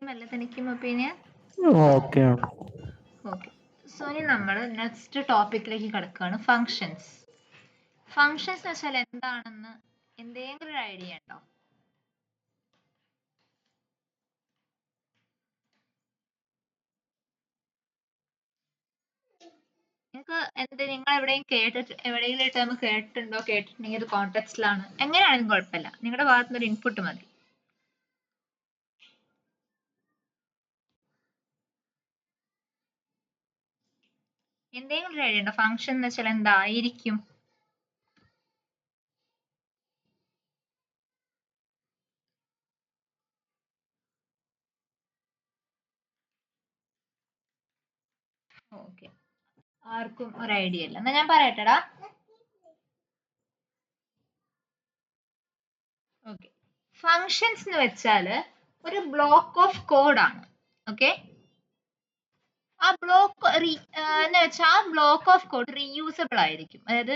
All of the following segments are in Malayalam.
തനിക്കും ഒപ്പീനിയൻ? ഓക്കെ. ഓക്കെ. സോ ഇനി നമ്മൾ നെക്സ്റ്റ് ടോപ്പിക്കിലേക്ക് കിടക്കുകയാണ്, ഫങ്ഷൻസ്. ഫങ്ഷൻസ് എന്ന് വെച്ചാൽ എന്താണെന്ന് എന്തെങ്കിലും ഒരു ഐഡിയ ഉണ്ടോ? നിങ്ങൾക്ക് നിങ്ങൾ എവിടെയെങ്കിലും ടേം കേട്ടിട്ടുണ്ടെങ്കിൽ ഇത് കോണ്ടെക്സ്റ്റിലാണ്, എങ്ങനെയാണെങ്കിലും കുഴപ്പമില്ല, നിങ്ങളുടെ ഭാഗത്തുനിന്ന് ഒരു ഇൻപുട്ട് മതി. എന്തെങ്കിലും ഒരു ഐഡിയ ഉണ്ടോ? ഫങ്ഷൻ എന്ന് വെച്ചാൽ എന്തായിരിക്കും? ഓക്കെ, ആർക്കും ഒരു ഐഡിയ ഇല്ല. എന്നാ ഞാൻ പറയട്ടെടാ. ഓക്കെ, ഫങ്ഷൻസ് എന്ന് വെച്ചാൽ ഒരു ബ്ലോക്ക് ഓഫ് കോഡ് ആണ്. ഓക്കെ, ആ ബ്ലോക്ക് എന്ന് വെച്ചാൽ ആ ബ്ലോക്ക് ഓഫ് കോഡ് റീയൂസബിൾ ആയിരിക്കും. അതായത്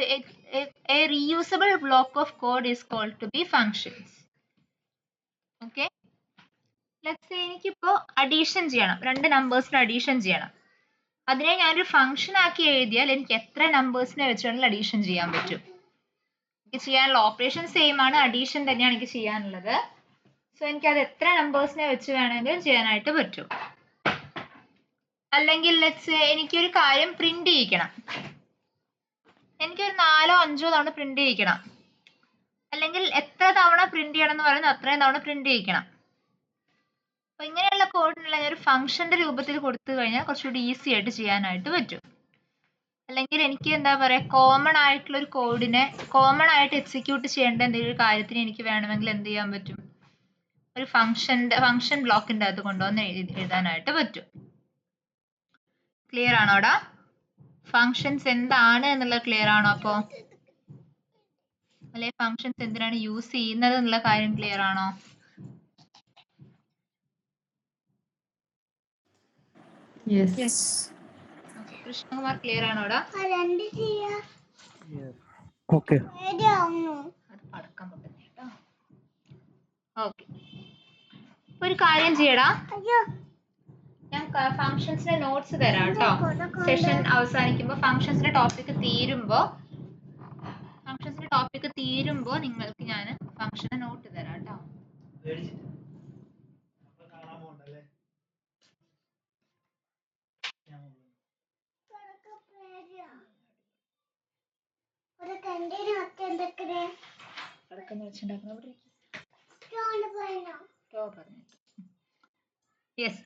a reusable block of code is called to be functions. Okay, let's say എനിക്കിപ്പോ അഡീഷൻ ചെയ്യണം, രണ്ട് നമ്പേഴ്സിന് അഡീഷൻ ചെയ്യണം. അതിനെ ഞാനൊരു ഫംഗ്ഷൻ ആക്കി എഴുതിയാൽ എനിക്ക് എത്ര നമ്പേഴ്സിനെ വെച്ചാണെങ്കിൽ അഡീഷൻ ചെയ്യാൻ പറ്റും. എനിക്ക് ചെയ്യാനുള്ള ഓപ്പറേഷൻ സെയിം ആണ്, അഡീഷൻ തന്നെയാണ് എനിക്ക് ചെയ്യാനുള്ളത്. സോ എനിക്ക് അത് എത്ര നമ്പേഴ്സിനെ വെച്ച് വേണമെങ്കിലും ചെയ്യാനായിട്ട് പറ്റും. അല്ലെങ്കിൽ ലെറ്റ്സ് എനിക്കൊരു കാര്യം പ്രിന്റ് ചെയ്യിക്കണം, എനിക്കൊരു 4 or 5 തവണ പ്രിന്റ് ചെയ്യിക്കണം, അല്ലെങ്കിൽ എത്ര തവണ പ്രിന്റ് ചെയ്യണം എന്ന് പറയുന്നത് അത്രയും തവണ പ്രിന്റ് ചെയ്യിക്കണം. അപ്പൊ ഇങ്ങനെയുള്ള കോഡിനുള്ള ഒരു ഫംഗ്ഷന്റെ രൂപത്തിൽ കൊടുത്തു കഴിഞ്ഞാൽ കുറച്ചുകൂടി ഈസി ആയിട്ട് ചെയ്യാനായിട്ട് പറ്റും. അല്ലെങ്കിൽ എനിക്ക് എന്താ പറയാ, കോമൺ ആയിട്ടുള്ള ഒരു കോഡിനെ കോമൺ ആയിട്ട് എക്സിക്യൂട്ട് ചെയ്യേണ്ട എന്തെങ്കിലും ഒരു കാര്യത്തിന് എനിക്ക് വേണമെങ്കിൽ എന്ത് ചെയ്യാൻ പറ്റും, ഒരു ഫംഗ്ഷൻ ബ്ലോക്കിന്റെ അകത്ത് കൊണ്ടുവന്ന് എഴുതാനായിട്ട് പറ്റും. ക്ലിയർ ആണോടാ? ഫങ്ഷൻസ് എന്താണ് എന്നുള്ളത് ക്ലിയർ ആണോ? അപ്പോ അല്ലെ ഫങ്ഷൻസ് എന്തിനാണ് യൂസ് ചെയ്യുന്നത് എന്നുള്ള കാര്യം ക്ലിയർ ആണോ? കൃഷ്ണകുമാർ ക്ലിയർ ആണോടാ? ഓക്കെ. അത് പടക്കം പൊട്ടുന്നേ കേട്ടോ. ഓക്കെ, ഒരു കാര്യം ചെയ്യടാ, ഞാൻ ഫങ്ഷൻസിന്റെ നോട്ട്സ് തരാം കേട്ടോ. സെഷൻ അവസാനിക്കുമ്പോൾ ഫങ്ഷൻസിന്റെ ടോപ്പിക് തീരുമ്പോ നിങ്ങൾക്ക് ഞാൻ ഫങ്ഷന്റെ നോട്ട് തരാം കേട്ടോ. Yes,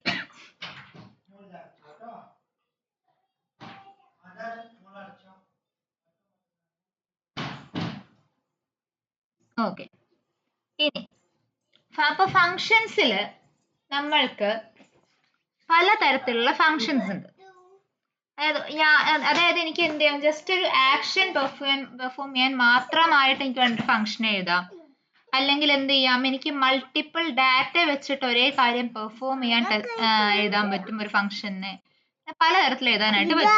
okay. ഇനി അപ്പൊ ഫങ്ഷൻസിൽ നമ്മൾക്ക് പലതരത്തിലുള്ള ഫങ്ഷൻസ് ഉണ്ട്. അതായത് എനിക്ക് എന്ത് ചെയ്യാം, ജസ്റ്റ് ഒരു ആക്ഷൻ പെർഫോം ചെയ്യാൻ മാത്രമായിട്ട് എനിക്ക് വേണ്ട ഫങ്ഷൻ എഴുതാം. അല്ലെങ്കിൽ എന്ത് ചെയ്യാം, എനിക്ക് മൾട്ടിപ്പിൾ ഡാറ്റ വെച്ചിട്ട് ഒരേ കാര്യം പെർഫോം ചെയ്യാൻ എഴുതാൻ പറ്റും ഒരു ഫങ്ഷനെ. പലതരത്തിൽ എഴുതാനായിട്ട് പറ്റും.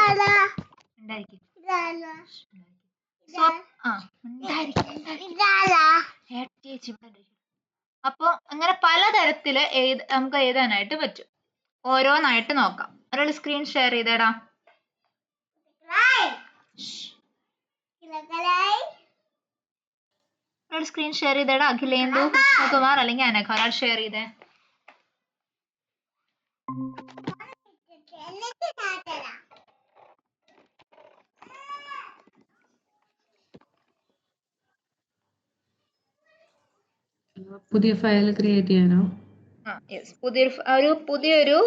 അപ്പൊ അങ്ങനെ പലതരത്തില് നമുക്ക് എഴുതാനായിട്ട് പറ്റും. ഓരോന്നായിട്ട് നോക്കാം. ഒരാൾ സ്ക്രീൻ ഷെയർ ചെയ്തേടാ. ഒരാൾ സ്ക്രീൻ ഷെയർ ചെയ്തേടാ. അഖിലേന്ദു, കൃഷ്ണകുമാർ അല്ലെങ്കിൽ അനഘ, ഒരാൾ ഷെയർ ചെയ്തേ. പുതിയ ഫയൽ ക്രിയേറ്റ് ചെയ്യാനോ? പുതിയൊരു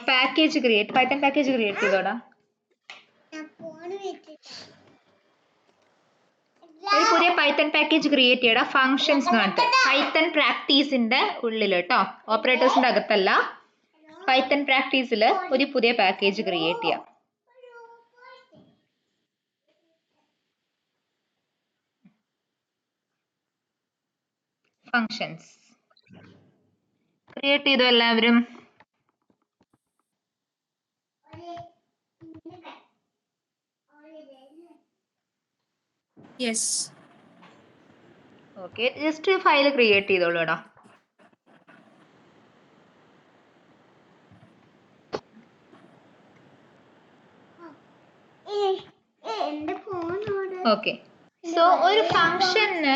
പാക്കേജ് പൈത്തൺ പാക്കേജ് ക്രിയേറ്റ് ചെയ്തോടാ. ഒരു പുതിയ പൈത്തൺ പാക്കേജ് ക്രിയേറ്റ് ചെയ്യടാ, ഫങ്ഷൻസ് എന്ന് പറഞ്ഞിട്ട്. പൈത്തൺ പ്രാക്ടീസിന്റെ ഉള്ളിൽ കേട്ടോ, ഓപ്പറേറ്റേഴ്സിന്റെ അകത്തല്ല. പൈത്തൺ പ്രാക്ടീസിൽ ഒരു പുതിയ പാക്കേജ് ക്രിയേറ്റ് ചെയ്യാം. ഫങ്ഷൻസ് ക്രിയേറ്റ് ചെയ്തോ എല്ലാവരും? Yes. Okay, just file create ചെയ്തോളൂടാ. ഓക്കെ. സോ ഒരു ഫംഗ്ഷന്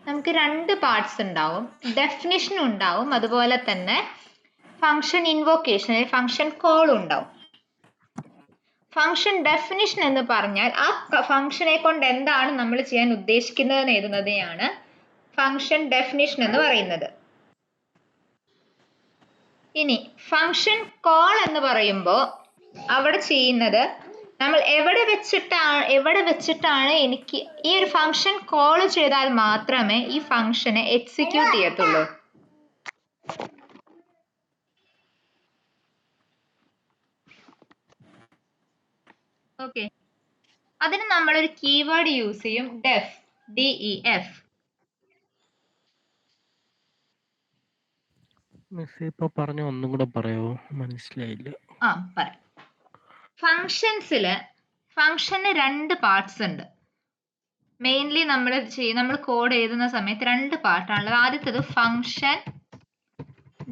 നമുക്ക് രണ്ട് പാർട്സ് ഉണ്ടാവും. ഡെഫിനിഷൻ ഉണ്ടാവും, അതുപോലെ തന്നെ ഫംഗ്ഷൻ ഇൻവോക്കേഷൻ, ഫംഗ്ഷൻ കോൾ ഉണ്ടാവും. ഫംഗ്ഷൻ ഡെഫിനിഷൻ എന്ന് പറഞ്ഞാൽ ആ ഫംഗ്ഷനെ കൊണ്ട് എന്താണ് നമ്മൾ ചെയ്യാൻ ഉദ്ദേശിക്കുന്നത് എഴുതുന്നതിനെയാണ് ഫംഗ്ഷൻ ഡെഫിനിഷൻ എന്ന് പറയുന്നത്. ഇനി ഫംഗ്ഷൻ കോൾ എന്ന് പറയുമ്പോൾ അവിടെ ചെയ്യുന്നത് നമ്മൾ എവിടെ വെച്ചിട്ടാണ് എനിക്ക് ഈ ഒരു ഫംഗ്ഷൻ കോൾ ചെയ്താൽ മാത്രമേ ഈ ഫംഗ്ഷനെ എക്സിക്യൂട്ട് ചെയ്യത്തുള്ളൂ. ഓക്കെ, അതിന് നമ്മളൊരു കീവേഡ് യൂസ് ചെയ്യും, ഡെഫ്, DEF. ഇപ്പൊ പറഞ്ഞ ഒന്നും കൂടെ പറയാവോ? മനസ്സിലായില്ല. പറയാം. ഫംഗ്ഷന് രണ്ട് പാർട്സ് ഉണ്ട്. മെയിൻലി നമ്മൾ കോഡ് എഴുതുന്ന സമയത്ത് രണ്ട് പാർട്ടാണുള്ളത്. ആദ്യത്തേത് ഫംഗ്ഷൻ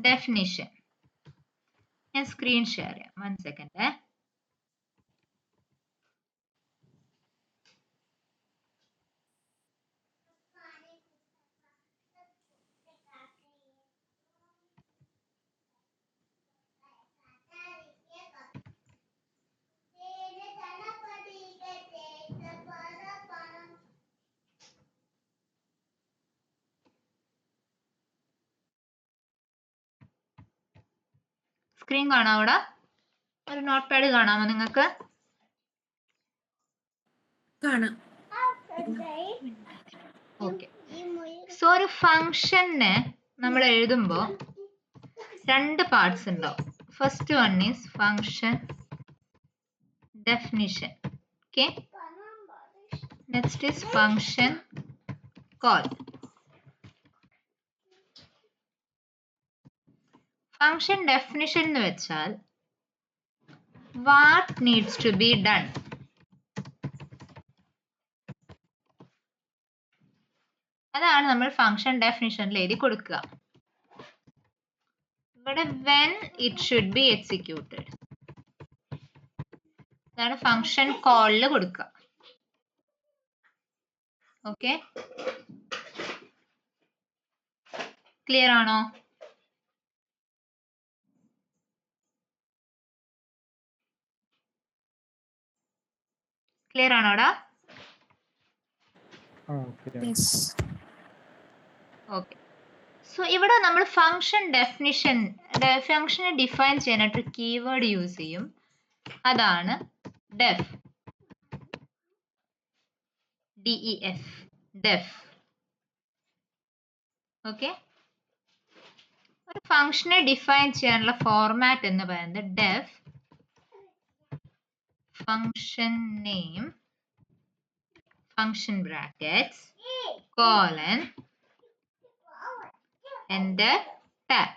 ഡെഫിനിഷൻ. ഞാൻ സ്ക്രീൻ ഷെയർ ചെയ്യാം, 1 സെക്കൻഡ്. സ്ക്രീൻ കാണാം? അവിടെ ഒരു നോട്ട് പാഡ് കാണാമോ നിങ്ങൾക്ക്? ഓക്കെ. സോ ഒരു ഫംഗ്ഷന് നമ്മൾ എഴുതുമ്പോൾ രണ്ട് പാർട്സ് ഉണ്ടാവും. First one is function definition. Okay, next is function call. Function definition എന്ന് വെച്ചാൽ what needs to be done. അതാണ് നമ്മൾ ഫംഗ്ഷൻ ഡെഫിനിഷനിൽ എഴുതി കൊടുക്കുക. ഇവിടെ when it should be executed, അതാണ് ഫംഗ്ഷൻ കോളിൽ കൊടുക്കുക. ഓക്കെ, ക്ലിയർ ആണോ? ക്ലിയർ ആണോടാ? ഓക്കെ. സോ ഇവിടെ നമ്മൾ ഫംഗ്ഷനെ ഡിഫൈൻ ചെയ്യാനായിട്ട് ഒരു കീവേഡ് യൂസ് ചെയ്യും. അതാണ് ഡെഫ്, DEF, ഡെഫ്. ഓക്കെ, ഒരു ഫംഗ്ഷനെ ഡിഫൈൻ ചെയ്യാനുള്ള ഫോർമാറ്റ് എന്ന് പറയുന്നത് def function name function brackets colon enter tab.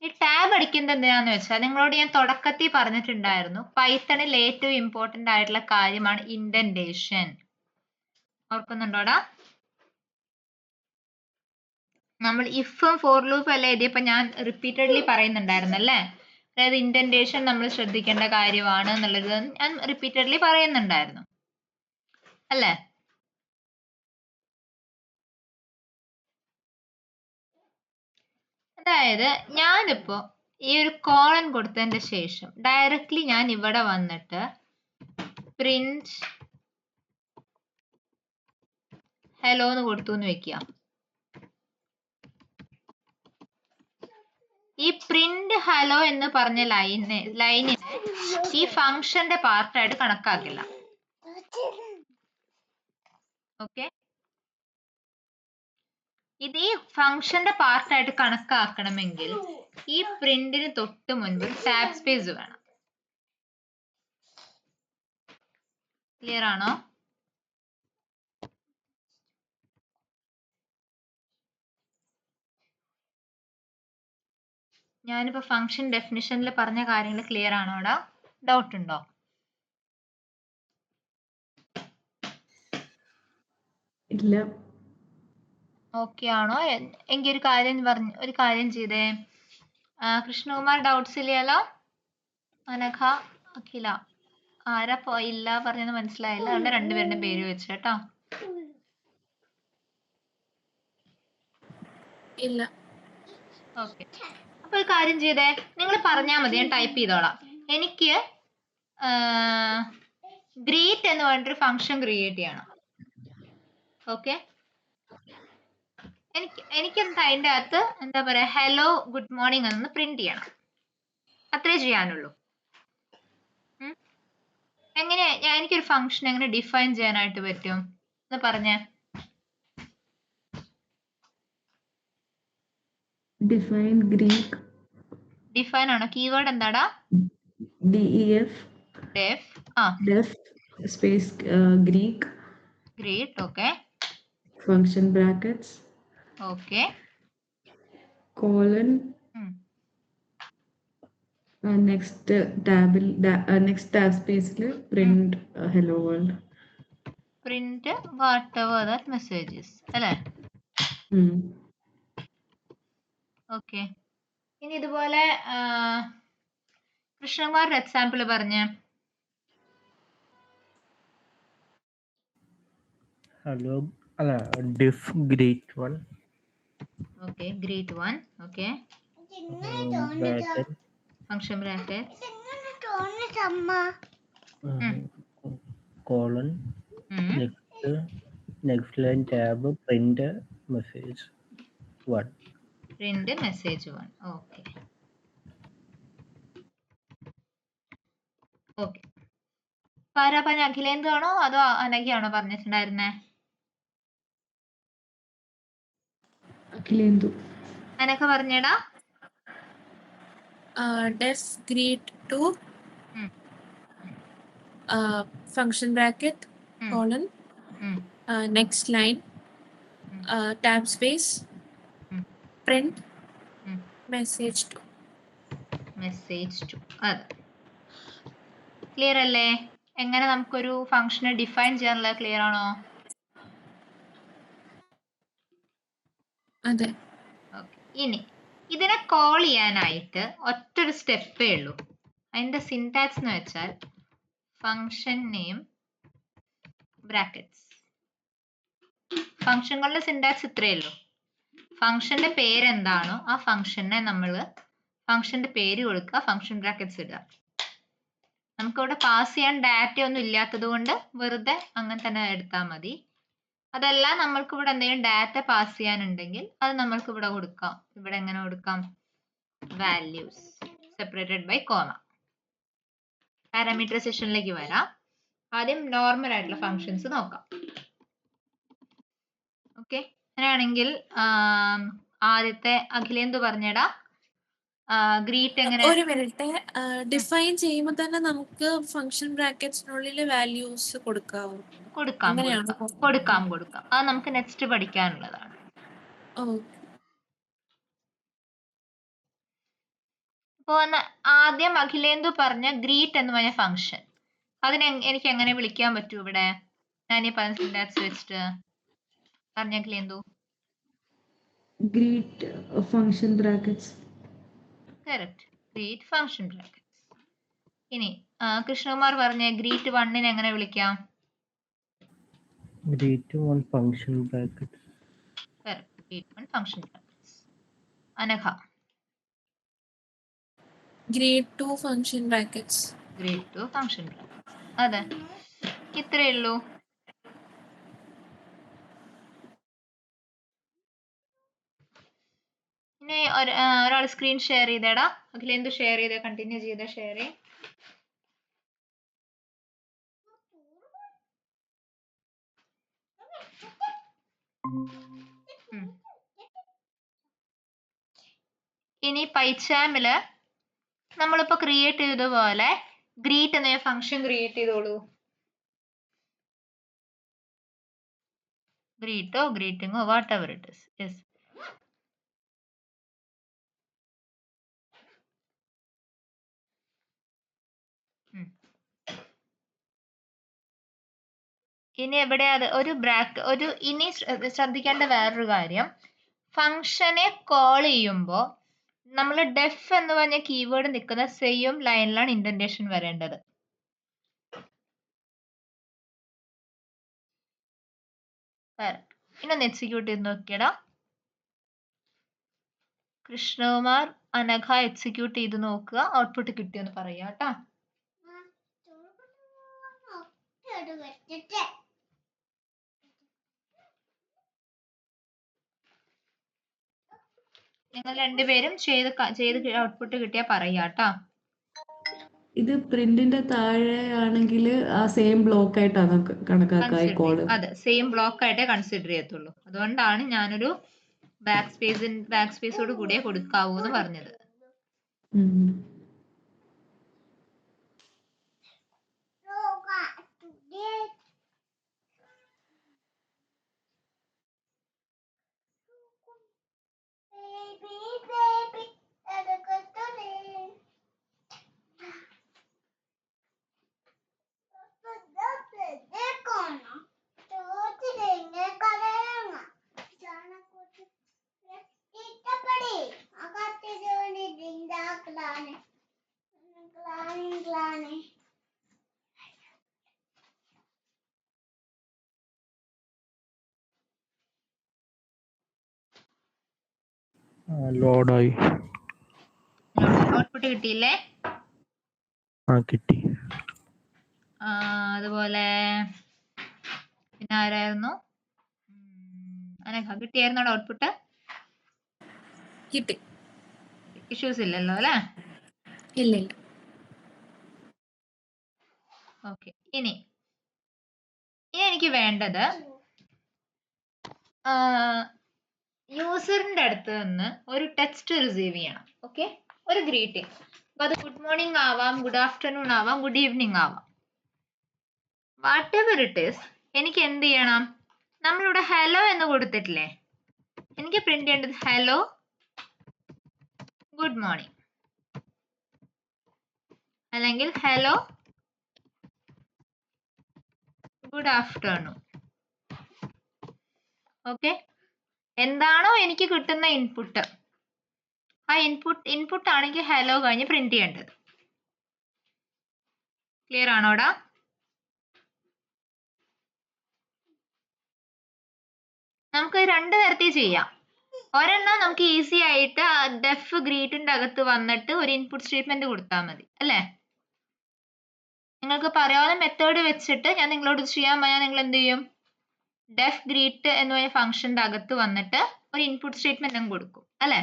ഈ ടാബ് അടിക്കുന്നത് എന്തിനാന്ന് വെച്ചാൽ നിങ്ങളോട് ഞാൻ തുടക്കത്തിൽ പറഞ്ഞിട്ടുണ്ടായിരുന്നു, പൈത്തണിൽ ഏറ്റവും ഇമ്പോർട്ടന്റ് ആയിട്ടുള്ള കാര്യമാണ് ഇൻഡന്റേഷൻ. ഓർക്കുന്നുണ്ടോടാ? നമ്മൾ ഇഫും ഫോർ ലൂപ്പും എല്ലാം എഴുതിയപ്പോ ഞാൻ റിപ്പീറ്റഡ്ലി പറയുന്നുണ്ടായിരുന്നല്ലേ, അതായത് ഇൻഡന്റേഷൻ നമ്മൾ ശ്രദ്ധിക്കേണ്ട കാര്യമാണ് എന്നുള്ളത് ഞാൻ റിപ്പീറ്റഡ്ലി പറയുന്നുണ്ടായിരുന്നു അല്ലേ? അതായത് ഞാനിപ്പോ ഈ ഒരു കോളൻ കൊടുത്തതിന്റെ ശേഷം ഡയറക്റ്റ്ലി ഞാൻ ഇവിടെ വന്നിട്ട് പ്രിന്റ് ഹലോ എന്ന് കൊടുത്തു എന്ന് വെക്കുക. ഈ പ്രിന്റ് ഹലോ എന്ന് പറഞ്ഞ ലൈനിനെ ഈ ഫംഗ്ഷന്റെ പാർട്ടായിട്ട് കണക്കാക്കില്ല. ഓക്കെ, ഇത് ഈ ഫംഗ്ഷന്റെ പാർട്ടായിട്ട് കണക്കാക്കണമെങ്കിൽ ഈ പ്രിന്റിന് തൊട്ട് മുൻപ് ടാബ് സ്പേസ് വേണം. ക്ലിയർ ആണോ? ഞാനിപ്പോ ഫംഗ്ഷൻ ഡെഫിനിഷനിൽ പറഞ്ഞ കാര്യങ്ങൾ ക്ലിയർ ആണോടാ? ഡൗട്ട് ഉണ്ടോ? ഇല്ല. ഓക്കെ ആണോ? എങ്കിൽ ഒരു കാര്യം ചെയ്തേ. കൃഷ്ണകുമാർ ഡൗട്ട്സ് ഇല്ലല്ലോ? അനഘ, അഖില, ആരാ ഇല്ല പറഞ്ഞത് മനസ്സിലായില്ല, അതുകൊണ്ട് രണ്ടുപേരുടെയും പേര് വെച്ച് കേട്ടോ. ഇല്ല. ഓക്കെ, അപ്പൊ ഒരു കാര്യം ചെയ്തേ, നിങ്ങൾ പറഞ്ഞാൽ മതി, ഞാൻ ടൈപ്പ് ചെയ്തോളാം. എനിക്ക് ഗ്രീറ്റ് എന്ന് പറഞ്ഞിട്ടൊരു ഫംഗ്ഷൻ ക്രിയേറ്റ് ചെയ്യണം. ഓക്കെ, എനിക്കെന്താ അതിൻ്റെ അകത്ത് എന്താ പറയാ, ഹലോ ഗുഡ് മോർണിംഗ് എന്ന് പ്രിന്റ് ചെയ്യണം. അത്രേ ചെയ്യാനുള്ളൂ. എങ്ങനെ എനിക്കൊരു ഫംഗ്ഷൻ എങ്ങനെ ഡിഫൈൻ ചെയ്യാനായിട്ട് പറ്റും എന്ന് പറഞ്ഞേ. Define greek. ഡിഫൈൻ ആണോ? കീവേഡ് എന്താടാ? DEF. Def. Def space greek. Greet. Okay. Function brackets. Okay. Colon. Next ടാബിൽ നെക്സ്റ്റ് ടാബ് സ്പേസിൽ print hello world. Print whatever that messages അല്ലേ? ഓക്കെ. ഇനി ഇതുപോലെ കൃഷ്ണകുമാർ ഒരു എക്സാമ്പിൾ പറഞ്ഞേ. ഹലോ അല്ല def great 1. Okay, great 1. Okay, bracket function bracket colon next line tab print message 1. Print message 1. Okay. Okay, ആരാ പറഞ്ഞ? അഖിലേന്ദു ആണോ അതോ അനഘയാണോ പറഞ്ഞിട്ടുണ്ടായിരുന്നേ? അഖിലേന്ദു. അനഘ പറഞ്ഞേടാ. Def greet 2 function bracket colon next line tab space print message 2. Message 2. അതെ, ക്ലിയർ അല്ലേ? എങ്ങനെ നമുക്കൊരു ഫംഗ്ഷനെ ഡിഫൈൻ ചെയ്യാനുള്ളത് ക്ലിയർ ആണോ? അതെ. ഓക്കെ, ഇനി ഇതിനെ കോൾ ചെയ്യാനായിട്ട് ഒറ്റൊരു സ്റ്റെപ്പേ ഉള്ളൂ. അതിന്റെ സിന്റാക്സ് എന്ന് വെച്ചാൽ ഫംഗ്ഷൻ നെയിം ബ്രാക്കറ്റ്സ്. ഫംഗ്ഷനുകളുടെ സിന്റാക്സ് ഇത്രയേ ഉള്ളൂ. ഫംഗ്ഷന്റെ പേര് എന്താണോ ആ ഫംഗ്ഷനെ നമ്മൾ ഫംഗ്ഷന്റെ പേര് കൊടുക്കുക, ഫംഗ്ഷൻ ബ്രാക്കറ്റ്സ് ഇടുക. നമുക്കിവിടെ പാസ് ചെയ്യാൻ ഡാറ്റ ഒന്നും ഇല്ലാത്തത് കൊണ്ട് വെറുതെ അങ്ങനെ തന്നെ എടുത്താൽ മതി. അതല്ല നമ്മൾക്ക് ഇവിടെ എന്തെങ്കിലും ഡാറ്റ പാസ് ചെയ്യാനുണ്ടെങ്കിൽ അത് നമ്മൾക്ക് ഇവിടെ കൊടുക്കാം. ഇവിടെ എങ്ങനെ കൊടുക്കാം? Values separated by comma. Parameter സെഷനിലേക്ക് വരാം. ആദ്യം നോർമൽ ആയിട്ടുള്ള ഫങ്ഷൻസ് നോക്കാം. ഓക്കെ, അങ്ങനെയാണെങ്കിൽ ആദ്യത്തെ അഖിലേന്ദു പറഞ്ഞേടാ, ഗ്രീറ്റ് എങ്ങനെ? ഒരു മിനിറ്റ്, ഡിഫൈൻ ചെയ്യുമ്പോൾ തന്നെ നമുക്ക് ഫംഗ്ഷൻ ബ്രാക്കറ്റ്സിനുള്ളിൽ വാല്യൂസ് കൊടുക്കാം. അത് നമുക്ക് നെക്സ്റ്റ് പഠിക്കാനുള്ളതാണ്. അപ്പോ ആദ്യം അഖിലേന്ദു പറഞ്ഞ ഗ്രീറ്റ് എന്ന് പറഞ്ഞ ഫംഗ്ഷൻ, അതിനെ എനിക്ക് എങ്ങനെ വിളിക്കാൻ പറ്റൂ? ഇവിടെ ഞാൻ ഈ പറഞ്ഞ സിന്റാക്സ് വെച്ചിട്ട് പറഞ്ഞ Akhilendu. Greet function brackets. Correct, greet function brackets. ഇനി കൃഷ്ണകുമാർ പറഞ്ഞ ഗ്രീറ്റ് 1 എങ്ങനെ വിളിക്കാം? Great 1 function bracket. Correct, great 1 function brackets. Anagha? Great 2 function brackets. Great 2 function brackets. അതെ, ഇത്രയേ ഉള്ളൂ. ഇനി ഒരാൾ സ്ക്രീൻ ഷെയർ ചെയ്തേടാ. അഖിലേന്ദു ഷെയർ ചെയ്തേ, കണ്ടിന്യൂ ചെയ്തേ ഷെയർ ചെയ്യേ. ഇനി പൈച്ചാമില് നമ്മളിപ്പോ ക്രിയേറ്റ് ചെയ്തതുപോലെ ഗ്രീറ്റ് എന്ന ഫംഗ്ഷൻ ക്രിയേറ്റ് ചെയ്തോളൂ. ഗ്രീറ്റോ ഗ്രീറ്റിംഗോ whatever it is. Yes, ഇനി എവിടെ അത് ഒരു ഇനി ശ്രദ്ധിക്കേണ്ട വേറൊരു കാര്യം, ഫംഗ്ഷനെ കോൾ ചെയ്യുമ്പോൾ നമ്മൾ ഡെഫ് എന്ന് പറഞ്ഞ കീവേഡ് നിൽക്കുന്ന സെയിം ലൈനിലാണ് ഇൻഡന്റേഷൻ വരേണ്ടത്. ഇനൊന്ന് എക്സിക്യൂട്ട് ചെയ്ത് നോക്കിയടാ. കൃഷ്ണകുമാർ, അനഘ എക്സിക്യൂട്ട് ചെയ്ത് നോക്കുക. ഔട്ട്പുട്ട് കിട്ടിയെന്ന് പറയാ കേട്ടാ. നിങ്ങൾ രണ്ടുപേരും ചെയ്ത് ഔട്ട്പുട്ട് കിട്ടിയാ പറയാ. ഇത് പ്രിന്റിന്റെ താഴെ ആണെങ്കിൽ ആ സെയിം ബ്ലോക്ക് ആയിട്ടാണ് കണക്കാക്കുക ഈ കോഡ്. അതെ, സെയിം ബ്ലോക്ക് ആയിട്ടേ കൺസിഡർ ചെയ്യത്തുള്ളൂ. അതുകൊണ്ടാണ് ഞാനൊരു ബാക്ക് സ്പേസോട് കൂടിയേ കൊടുക്കാവൂ എന്ന് പറഞ്ഞത്. ലോഡായി. ഔട്ട്പുട്ട് കിട്ടിയില്ലേ? കിട്ടി. അതുപോലെ പിന്നെ ആരായിരുന്നു? അനഘ, കിട്ടിയായിരുന്നോ ഔട്ട്പുട്ട്? കിട്ടി. ഇഷ്യൂസ് ഇല്ലല്ലോ അല്ലേ? ഇല്ല. ഓക്കെ. ഇനി എനിക്ക് വേണ്ടത് യൂസറിന്റെ അടുത്ത് നിന്ന് ഒരു ടെക്സ്റ്റ് റിസീവ് ചെയ്യണം. ഓക്കെ, ഒരു ഗ്രീറ്റിംഗ്. അപ്പൊ അത് ഗുഡ് മോർണിംഗ് ആവാം, ഗുഡ് ആഫ്റ്റർനൂൺ ആവാം, ഗുഡ് ഈവനിങ് ആവാം. വാട്ട് എവർ ഇറ്റ് ഈസ്, എനിക്ക് എന്ത് ചെയ്യണം? നമ്മളിവിടെ ഹലോ എന്ന് കൊടുത്തിട്ടില്ലേ? എനിക്ക് പ്രിന്റ് ചെയ്യേണ്ടത് ഹലോ ഗുഡ് മോർണിംഗ്, അല്ലെങ്കിൽ ഹലോ ഗുഡ് ആഫ്റ്റർനൂൺ. ഓക്കെ, എന്താണോ എനിക്ക് കിട്ടുന്ന ഇൻപുട്ട്, ആ ഇൻപുട്ട് ആണെങ്കിൽ ഹലോ കഴിഞ്ഞ് പ്രിന്റ് ചെയ്യേണ്ടത്. ക്ലിയർ ആണോടാ? നമുക്ക് രണ്ട് തരത്തിൽ ചെയ്യാം. ഒരെണ്ണം നമുക്ക് ഈസി ആയിട്ട് ഡെഫ് ഗ്രീറ്റിന്റെ അകത്ത് വന്നിട്ട് ഒരു ഇൻപുട്ട് സ്റ്റേറ്റ്മെന്റ് കൊടുത്താൽ മതി അല്ലേ? നിങ്ങൾക്ക് പറയാവുന്ന മെത്തേഡ് വെച്ചിട്ട് ഞാൻ നിങ്ങളോട് ചെയ്യാൻ പറഞ്ഞാൽ നിങ്ങൾ എന്ത് ചെയ്യും? ഡെഫ് ഗ്രീറ്റ് എന്ന് പറഞ്ഞ ഫംഗ്ഷന്റെ അകത്ത് വന്നിട്ട് ഒരു ഇൻപുട്ട് സ്റ്റേറ്റ്മെന്റ് അങ്ങ് കൊടുക്കും അല്ലേ?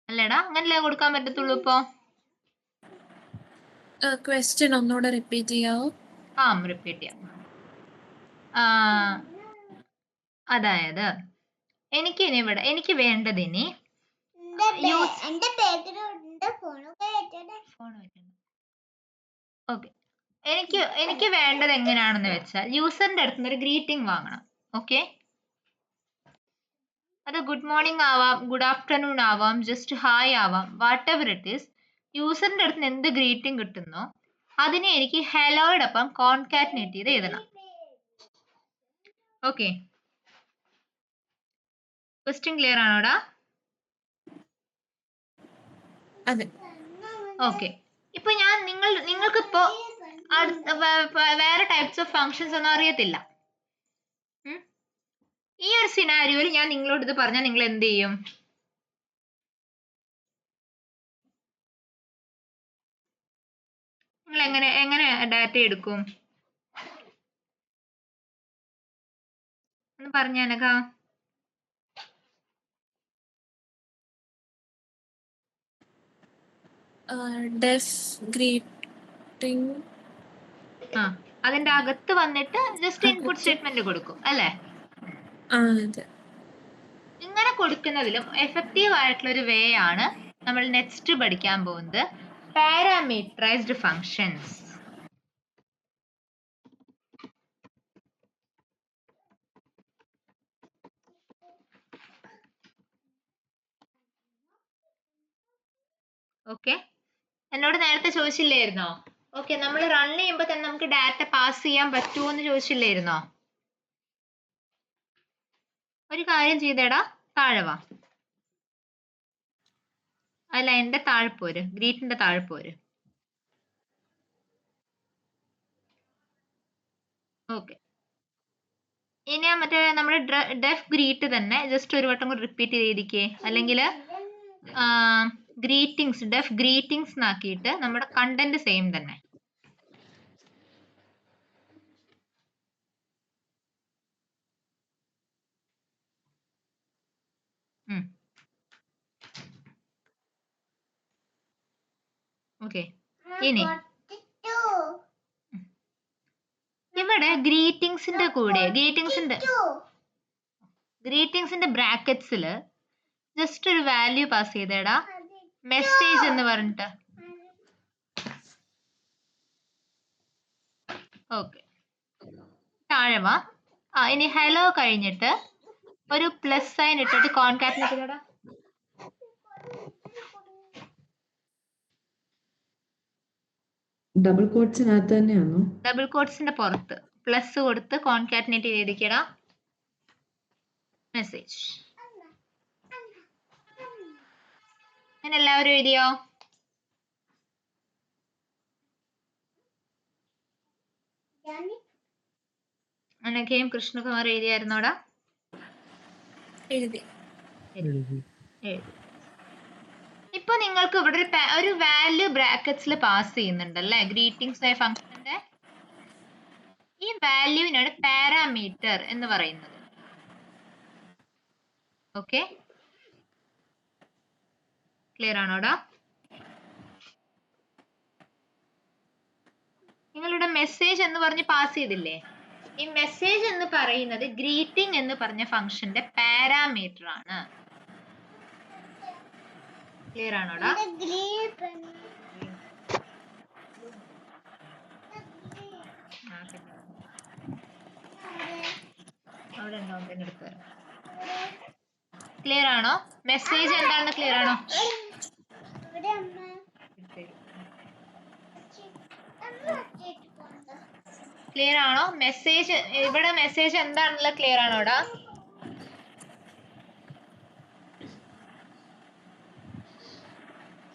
അല്ലേടാ? അങ്ങനല്ലേ കൊടുക്കാൻ പറ്റത്തുള്ളൂ ഇപ്പോ? ക്വസ്റ്റ്യൻ ഒന്നുകൂടെ റിപ്പീറ്റ് ചെയ്യാവോ? റിപ്പീറ്റ് ചെയ്യാം. അതായത് എനിക്ക് വേണ്ടത് ഇനി ഓക്കെ, എനിക്ക് വേണ്ടത് എങ്ങനെയാണെന്ന് വെച്ചാൽ യൂസറിന്റെ അടുത്ത് നിന്ന് ഒരു ഗ്രീറ്റിംഗ് വാങ്ങണം. ഓക്കെ, അത് ഗുഡ് മോർണിംഗ് ആവാം, ഗുഡ് ആഫ്റ്റർനൂൺ ആവാം, ജസ്റ്റ് ഹായ് ആവാം, വാട്ട് എവർ ഇറ്റ് ഈസ്. യൂസറിന്റെ അടുത്ത് നിന്ന് എന്ത് ഗ്രീറ്റിംഗ് കിട്ടുന്നോ അതിനെ എനിക്ക് ഹെലോയോടൊപ്പം കോൺകാറ്റിനേറ്റ് ചെയ്ത് എഴുതണം. ഓക്കെ, ക്വസ്റ്റ്യൻ ക്ലിയർ ആണോടാ? അതെ. ഓക്കെ, ഇപ്പൊ ഞാൻ നിങ്ങൾക്കിപ്പോ വേറെ ടൈപ്സ് ഓഫ് ഫങ്ഷൻസ് ഒന്നും അറിയത്തില്ല. ഈ ഒരു സിനാരിയോയിൽ ഞാൻ നിങ്ങളോട് ഇത് പറഞ്ഞാൽ നിങ്ങൾ എന്ത് ചെയ്യും? നിങ്ങൾ എങ്ങനെ ഡാറ്റ എടുക്കും ഒന്ന് പറഞ്ഞാനക. ഡെഫ് ഗ്രീറ്റിംഗ് അതിന്റെ അകത്ത് വന്നിട്ട് ജസ്റ്റ് ഇൻപുട്ട് സ്റ്റേറ്റ്മെന്റ് കൊടുക്കും അല്ലേ? ഇങ്ങനെ കൊടുക്കുന്നതിലും എഫക്റ്റീവ് ആയിട്ടുള്ള ഒരു വേ ആണ് നമ്മൾ നെക്സ്റ്റ് പഠിക്കാൻ പോകുന്നത്, പാരാമീറ്ററൈസ്ഡ് ഫങ്ഷൻസ്. ഓക്കെ, എന്നോട് നേരത്തെ ചോദിച്ചില്ലായിരുന്നോ? ഓക്കെ, നമ്മൾ റൺ ചെയ്യുമ്പോൾ തന്നെ നമുക്ക് ഡാറ്റ പാസ് ചെയ്യാൻ പറ്റുമോ എന്ന് ചോദിച്ചില്ലായിരുന്നോ? ഒരു കാര്യം ചെയ്തേടാ, താഴെ വാ. അല്ല, എന്റെ താഴെ പോര്, ഗ്രീറ്റിന്റെ താഴെ പോര്. ഓക്കെ. ഇനി മറ്റേ നമ്മുടെ ഡെഫ് ഗ്രീറ്റ് തന്നെ ജസ്റ്റ് ഒരു വട്ടം കൂടി റിപ്പീറ്റ് ചെയ്തിരിക്കേ, അല്ലെങ്കിൽ ഗ്രീറ്റിംഗ്സ് ഡെഫ് ഗ്രീറ്റിംഗ്സ് എന്നാക്കിയിട്ട് നമ്മുടെ കണ്ടന്റ് സെയിം തന്നെ. ഓക്കെ. ഇനി ഇവിടെ ഗ്രീറ്റിംഗ്സിന്റെ കൂടെ ഗ്രീറ്റിംഗ്സിന്റെ ബ്രാക്കറ്റ്സിൽ ജസ്റ്റ് ഒരു വാല്യൂ പാസ് ചെയ്തേടാ, മെസ്സേജ് എന്ന് പറഞ്ഞിട്ട്. ഓക്കെ, താഴെ വാ. ഇനി ഹലോ കഴിഞ്ഞിട്ട് ഒരു പ്ലസ് സൈൻ ഇട്ടിട്ട് കോൺകാറ്റിനേറ്റ് ചെയ്തേടാ. ഡബിൾ കോട്ട്സിനകത്ത് തന്നെയാണോ? ഡബിൾ കോട്ട്സിന്റെ പുറത്ത് പ്ലസ് കൊടുത്ത് കോൺകാറ്റിനേറ്റ് ചെയ്തിരിക്കടാ മെസ്സേജ്. അങ്ങനെ എല്ലാവരും എഴുതിയോ? അനഘയും കൃഷ്ണകുമാർ എഴുതിയായിരുന്നോടാ? എഴുതി. ഇപ്പൊ നിങ്ങൾക്ക് ഇവിടെ ഒരു വാല്യൂ ബ്രാക്കറ്റ്സിൽ പാസ് ചെയ്യുന്നുണ്ടല്ലേ ഗ്രീറ്റിംഗ്സ് ഫംഗ്ഷന്റെ. ഈ വാല്യൂവിനാണ് പാരാമീറ്റർ എന്ന് പറയുന്നത്. ഓക്കെ, ക്ലിയർ ആണോടാ? നിങ്ങളിവിടെ മെസ്സേജ് എന്ന് പറഞ്ഞ് പാസ് ചെയ്തില്ലേ? ഈ മെസ്സേജ് എന്ന് പറയുന്നത് ഗ്രീറ്റിംഗ് എന്ന് പറഞ്ഞ ഫംഗ്ഷന്റെ പാരാമീറ്റർ ആണ്. ക്ലിയർ ആണോടാ? അവിടെ ഉണ്ടാവും എടുത്ത്. ക്ലിയർ ആണോ? മെസ്സേജ് എന്താണെന്ന് ക്ലിയർ ആണോ? ക്ലിയർ ആണോ? മെസ്സേജ് ഇവിടെ മെസ്സേജ് എന്താണെന്നുള്ളത് ക്ലിയർ ആണോടാ?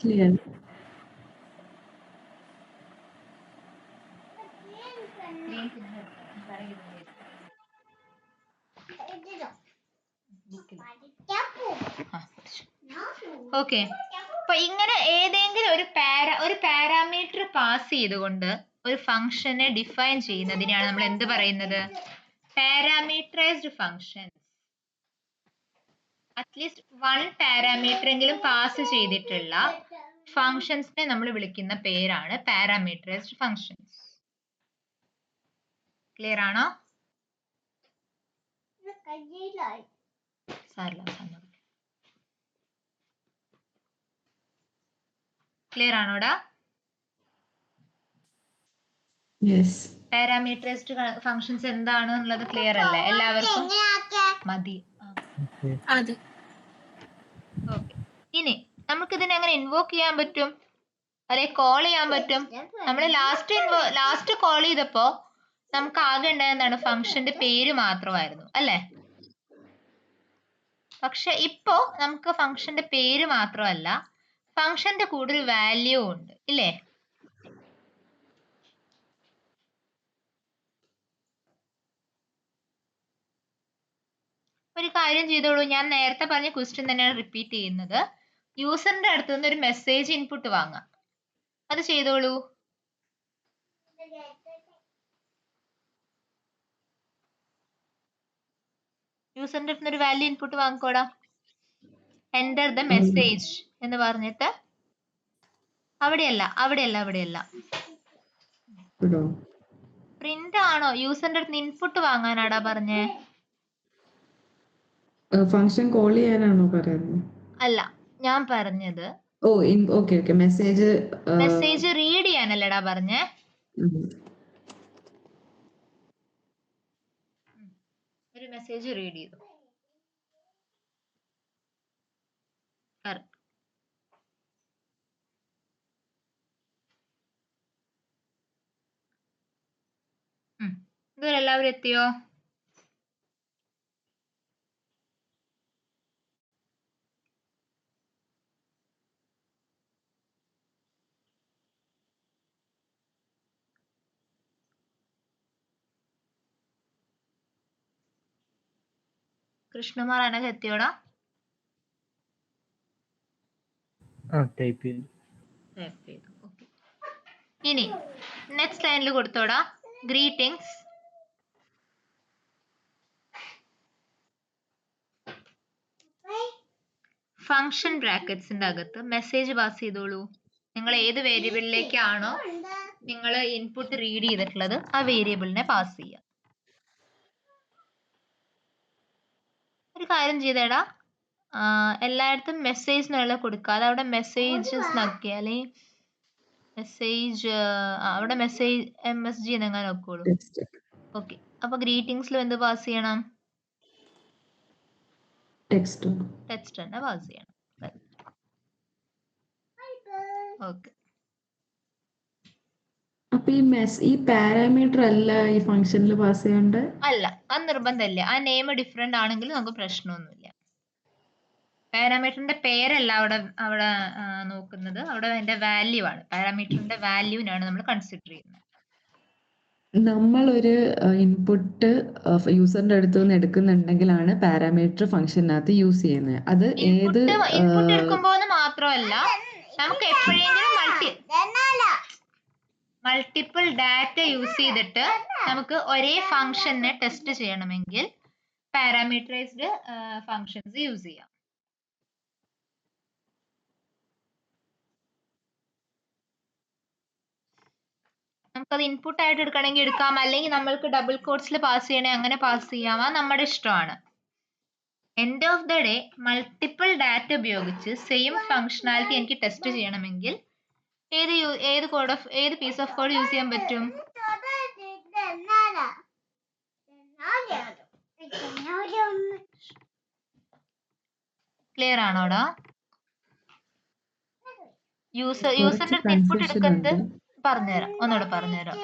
ക്ലിയർ. ഓക്കെ, അപ്പൊ ഇങ്ങനെ ഏതെങ്കിലും ഒരു പാരാമീറ്റർ പാസ് ചെയ്തുകൊണ്ട് ഒരു ഫംഗ്ഷനെ ഡിഫൈൻ ചെയ്യുന്നതിനെയാണ് നമ്മൾ എന്ത് പറയുന്നത്? Parameterised functions. അറ്റ്ലീസ്റ്റ് 1 പാരാമീറ്റർ എങ്കിലും പാസ് ചെയ്തിട്ടുള്ള ഫംഗ്ഷൻസിനെ നമ്മൾ വിളിക്കുന്ന പേരാണ് പാരാമീറ്ററൈസ്ഡ് ഫംഗ്ഷൻസ്. ക്ലിയർ ആണോ? ക്ലിയർ ആണോടാ? യെസ്. പാരാമീറ്ററൈസ്ഡ് ഫംഗ്ഷൻസ് എന്താണ് എന്നുള്ളത് ക്ലിയർ അല്ലേ എല്ലാവർക്കും? മതി. അതെ. ഓക്കെ, ഇനി നമുക്ക് ഇതിനെ എങ്ങനെ ഇൻവോക്ക് ചെയ്യാൻ പറ്റും അല്ലെ കോൾ ചെയ്യാൻ പറ്റും? നമ്മൾ ലാസ്റ്റ് കോൾ ചെയ്തപ്പോ നമുക്ക് ആകെ ഉണ്ടായിരുന്നതാണ് ഫംഗ്ഷന്റെ പേര് മാത്രമായിരുന്നു അല്ലേ? പക്ഷെ ഇപ്പോ നമുക്ക് ഫംഗ്ഷന്റെ പേര് മാത്രമല്ല, ഫംഗ്ഷന്റെ കൂടെ ഒരു വാല്യൂ ഉണ്ട് ഇല്ലേ? ഒരു കാര്യം ചെയ്തോളൂ, ഞാൻ നേരത്തെ പറഞ്ഞ ക്വസ്റ്റ്യൻ തന്നെയാണ് റിപ്പീറ്റ് ചെയ്യുന്നത്. യൂസറിന്റെ അടുത്ത് നിന്ന് ഒരു മെസ്സേജ് ഇൻപുട്ട് വാങ്ങാം, അത് ചെയ്തോളൂ. യൂസറിന്റെ അടുത്ത് നിന്ന് ഒരു വാല്യൂ ഇൻപുട്ട് വാങ്ങിക്കോടാ. എൻ്റർ ദ മെസ്സേജ് എന്ന് പറഞ്ഞിട്ട് അവിടെയല്ല പ്രിന്റ് ആണോ? യൂസറിന്റെ അടുത്ത് ഇൻപുട്ട് വാങ്ങാനാടാ പറഞ്ഞേ? ഫംഗ്ഷൻ കോൾ ചെയ്യാനാണോ പറയുന്നത്? അല്ല, ഞാൻ പറഞ്ഞത് ഓക്കെ മെസ്സേജ് റീഡ് ചെയ്യാനല്ലേടാ പറഞ്ഞേ? ഒരു മെസ്സേജ് റീഡ് ചെയ്തു. ഇതുവരെ എല്ലാവരും എത്തിയോ? കൃഷ്ണകുമാർ അനഘ എത്തിയോടാ? ടൈപ്പ് ചെയ്തു. ഓക്കെ. ഇനി നെക്സ്റ്റ് ലൈനിൽ കൊടുത്തോടാ. ഗ്രീറ്റിംഗ്സ്. ഫംഗ്ഷൻ ബ്രാക്കറ്റ്സിന്റെ അകത്ത് മെസ്സേജ് പാസ് ചെയ്തോളൂ. നിങ്ങൾ ഏത് വേരിയബിളിലേക്കാണോ നിങ്ങൾ ഇൻപുട്ട് റീഡ് ചെയ്തിട്ടുള്ളത് ആ വേരിയബിളിനെ പാസ് ചെയ്യുക. ഒരു കാര്യം ചെയ്തേടാ, എല്ലായിടത്തും മെസ്സേജ് എന്നുള്ള കൊടുക്കാതെ അവിടെ മെസ്സേജസ് നക്കുക, അല്ലെങ്കിൽ മെസ്സേജ് അവിടെ മെസ്സേജ് MSG എന്നെങ്ങനെ നോക്കുള്ളൂ. Text okay. അപ്പൊ ഗ്രീറ്റിംഗ്സിലും എന്ത് പാസ് ചെയ്യണം? ടെക്സ്റ്റ് ടെക്സ്റ്റ് തന്നെ പാസ് ചെയ്യണം. ഓക്കെ. അപ്പൊ ഈ പാരാമീറ്റർ അല്ല ഈ ഫംഗ്ഷനിൽ പാസ് ചെയ്യേണ്ട? അല്ല, അത് നിർബന്ധമില്ല. ആ നെയിം ഡിഫറെന്റ് ആണെങ്കിൽ നമുക്ക് പ്രശ്നമൊന്നുമില്ല. പാരാമീറ്ററിന്റെ പേരല്ല അവിടെ നോക്കുന്നത്, അവിടെ അതിന്റെ വാല്യൂ ആണ്. പാരാമീറ്ററിന്റെ വാല്യൂവിനാണ് നമ്മൾ കൺസിഡർ ചെയ്യുന്നത്. നമ്മളൊരു ഇൻപുട്ട് യൂസറിന്റെ അടുത്ത് നിന്ന് എടുക്കുന്നുണ്ടെങ്കിലാണ് പാരാമീറ്റർ ഫംഗ്ഷനകത്ത് യൂസ് ചെയ്യുന്നത്. അത് ഏത് ഇൻപുട്ട് എടുക്കുമ്പോൾ മാത്രമല്ല, നമുക്ക് എപ്പോഴെങ്കിലും മൾട്ടിപ്പിൾ ഡാറ്റ യൂസ് ചെയ്തിട്ട് നമുക്ക് ഒരേ ഫംഗ്ഷനെ ടെസ്റ്റ് ചെയ്യണമെങ്കിൽ പാരാമീറ്ററൈസ്ഡ് ഫംഗ്ഷൻസ് യൂസ് ചെയ്യാം. നമുക്കത് ഇൻപുട്ട് ആയിട്ട് എടുക്കണമെങ്കിൽ എടുക്കാം, അല്ലെങ്കിൽ നമ്മൾക്ക് ഡബിൾ കോട്ട്സിൽ പാസ് ചെയ്യണേ അങ്ങനെ പാസ് ചെയ്യാം. അത് നമ്മുടെ ഇഷ്ടമാണ്. End of the day multiple data ഉപയോഗിച്ച് സെയിം ഫംഗ്ഷനാലിറ്റി എനിക്ക് ടെസ്റ്റ് ചെയ്യണമെങ്കിൽ ഏത് പീസ് ഓഫ് കോഡ് യൂസ് ചെയ്യാൻ പറ്റും? ക്ലിയർ ആണോടാ? യൂസറിന്റെ അടുത്ത് ഇൻപുട്ട് എടുക്കുന്നത് പറഞ്ഞുതരാം, ഒന്നുകൂടെ പറഞ്ഞുതരാം.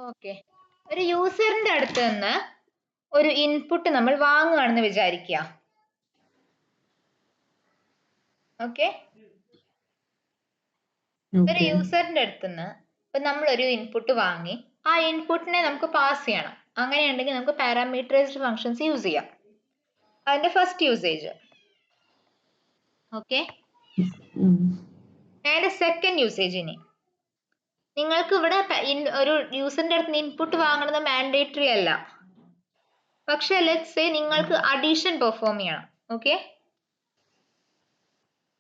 ഓക്കെ. ഒരു യൂസറിന്റെ അടുത്ത് നിന്ന് ഒരു ഇൻപുട്ട് നമ്മൾ വാങ്ങുകയാണെന്ന് വിചാരിക്കുക. ഓക്കെ. ഒരു യൂസറിന്റെ അടുത്ത് നിന്ന് ഇപ്പൊ നമ്മളൊരു ഇൻപുട്ട് വാങ്ങി, ആ ഇൻപുട്ടിനെ നമുക്ക് പാസ് ചെയ്യണം. അങ്ങനെയുണ്ടെങ്കിൽ നമുക്ക് പാരാമീറ്ററൈസ്ഡ് ഫംഗ്ഷൻസ് യൂസ് ചെയ്യാം. അതിന്റെ ഫസ്റ്റ് യൂസേജ്. ഓക്കെ. അതിന്റെ സെക്കൻഡ് യൂസേജിന് നിങ്ങൾക്ക് ഇവിടെ ഒരു യൂസറിന്റെ അടുത്ത് ഇൻപുട്ട് വാങ്ങുന്നത് മാൻഡേറ്ററി അല്ല. പക്ഷെ ലെറ്റ്സ് സേ നിങ്ങൾക്ക് അഡീഷൻ പെർഫോം ചെയ്യണം. ഓക്കെ.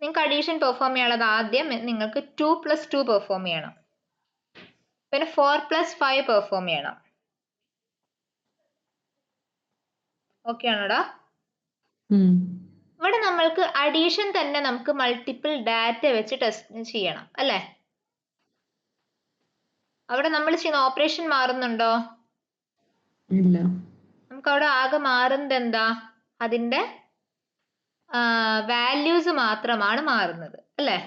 നിങ്ങൾക്ക് അഡീഷൻ പെർഫോം ചെയ്യാനുള്ളത് ആദ്യം നിങ്ങൾക്ക് 2 + 2 പെർഫോം ചെയ്യണം, പിന്നെ 4 + 5 പെർഫോം ചെയ്യണം. ഓക്കെ ആണോടാ? ഇവിടെ നമ്മൾക്ക് അഡീഷൻ തന്നെ നമുക്ക് മൾട്ടിപ്പിൾ ഡാറ്റ വെച്ച് ടെസ്റ്റ് ചെയ്യണം അല്ലേ? അവിടെ നമ്മൾ ചെയ്യുന്ന ഓപ്പറേഷൻ മാറുന്നുണ്ടോ? ഇല്ല. നമുക്ക് അവിടെ ആകെ മാറുന്നത് എന്താ? അതിന്റെ വാല്യൂസ് മാത്രമാണ് മാറുന്നത് അല്ലേ?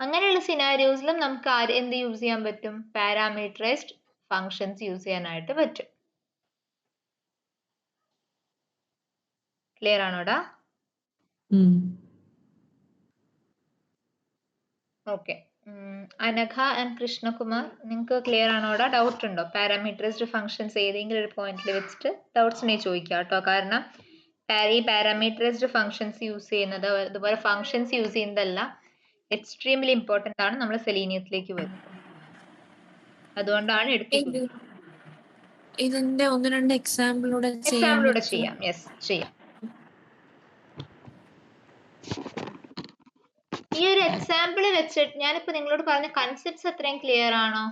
അങ്ങനെയുള്ള സിനാരിയോസിലും നമുക്ക് എന്ത് യൂസ് ചെയ്യാൻ പറ്റും? പാരാമീറ്ററൈസ്ഡ് ഫങ്ഷൻസ് യൂസ് ചെയ്യാനായിട്ട് പറ്റും. ക്ലിയർ ആണോടാ? ഓക്കെ. അനഘ ആൻഡ് കൃഷ്ണകുമാർ, നിങ്ങൾക്ക് ക്ലിയർ ആണോടാ? ഡൗട്ട് ഉണ്ടോ? പാരാമീറ്ററൈസ്ഡ് ഫങ്ഷൻസ് ഏതെങ്കിലും ഒരു പോയിന്റിൽ വെച്ചിട്ട് ഡൗട്ട്സ് ഉണ്ടെങ്കിൽ ചോദിക്കാം കേട്ടോ. കാരണം ഈ പാരാമീറ്ററൈസ്ഡ് ഫങ്ഷൻസ് യൂസ് ചെയ്യുന്നത് അതുപോലെ ഫങ്ഷൻസ് യൂസ് ചെയ്യുന്നതെല്ലാം എക്സ്ട്രീംലി ഇമ്പോർട്ടന്റ് ആണ് നമ്മൾ സെലീനിയത്തിലേക്ക് വരുന്നത്. അതുകൊണ്ടാണ് എടുക്കുന്നത്. ഇതിന്റെ 1-2 എക്സാമ്പിളൂടെ ചെയ്യാം. യെസ്, ചെയ്യാം. ഈ ഒരു എക്സാമ്പിൾ വെച്ചിട്ട് ഞാനിപ്പോ നിങ്ങളോട് പറഞ്ഞ കൺസെപ്റ്റ്സ് അത്രയും ക്ലിയർ ആണോ?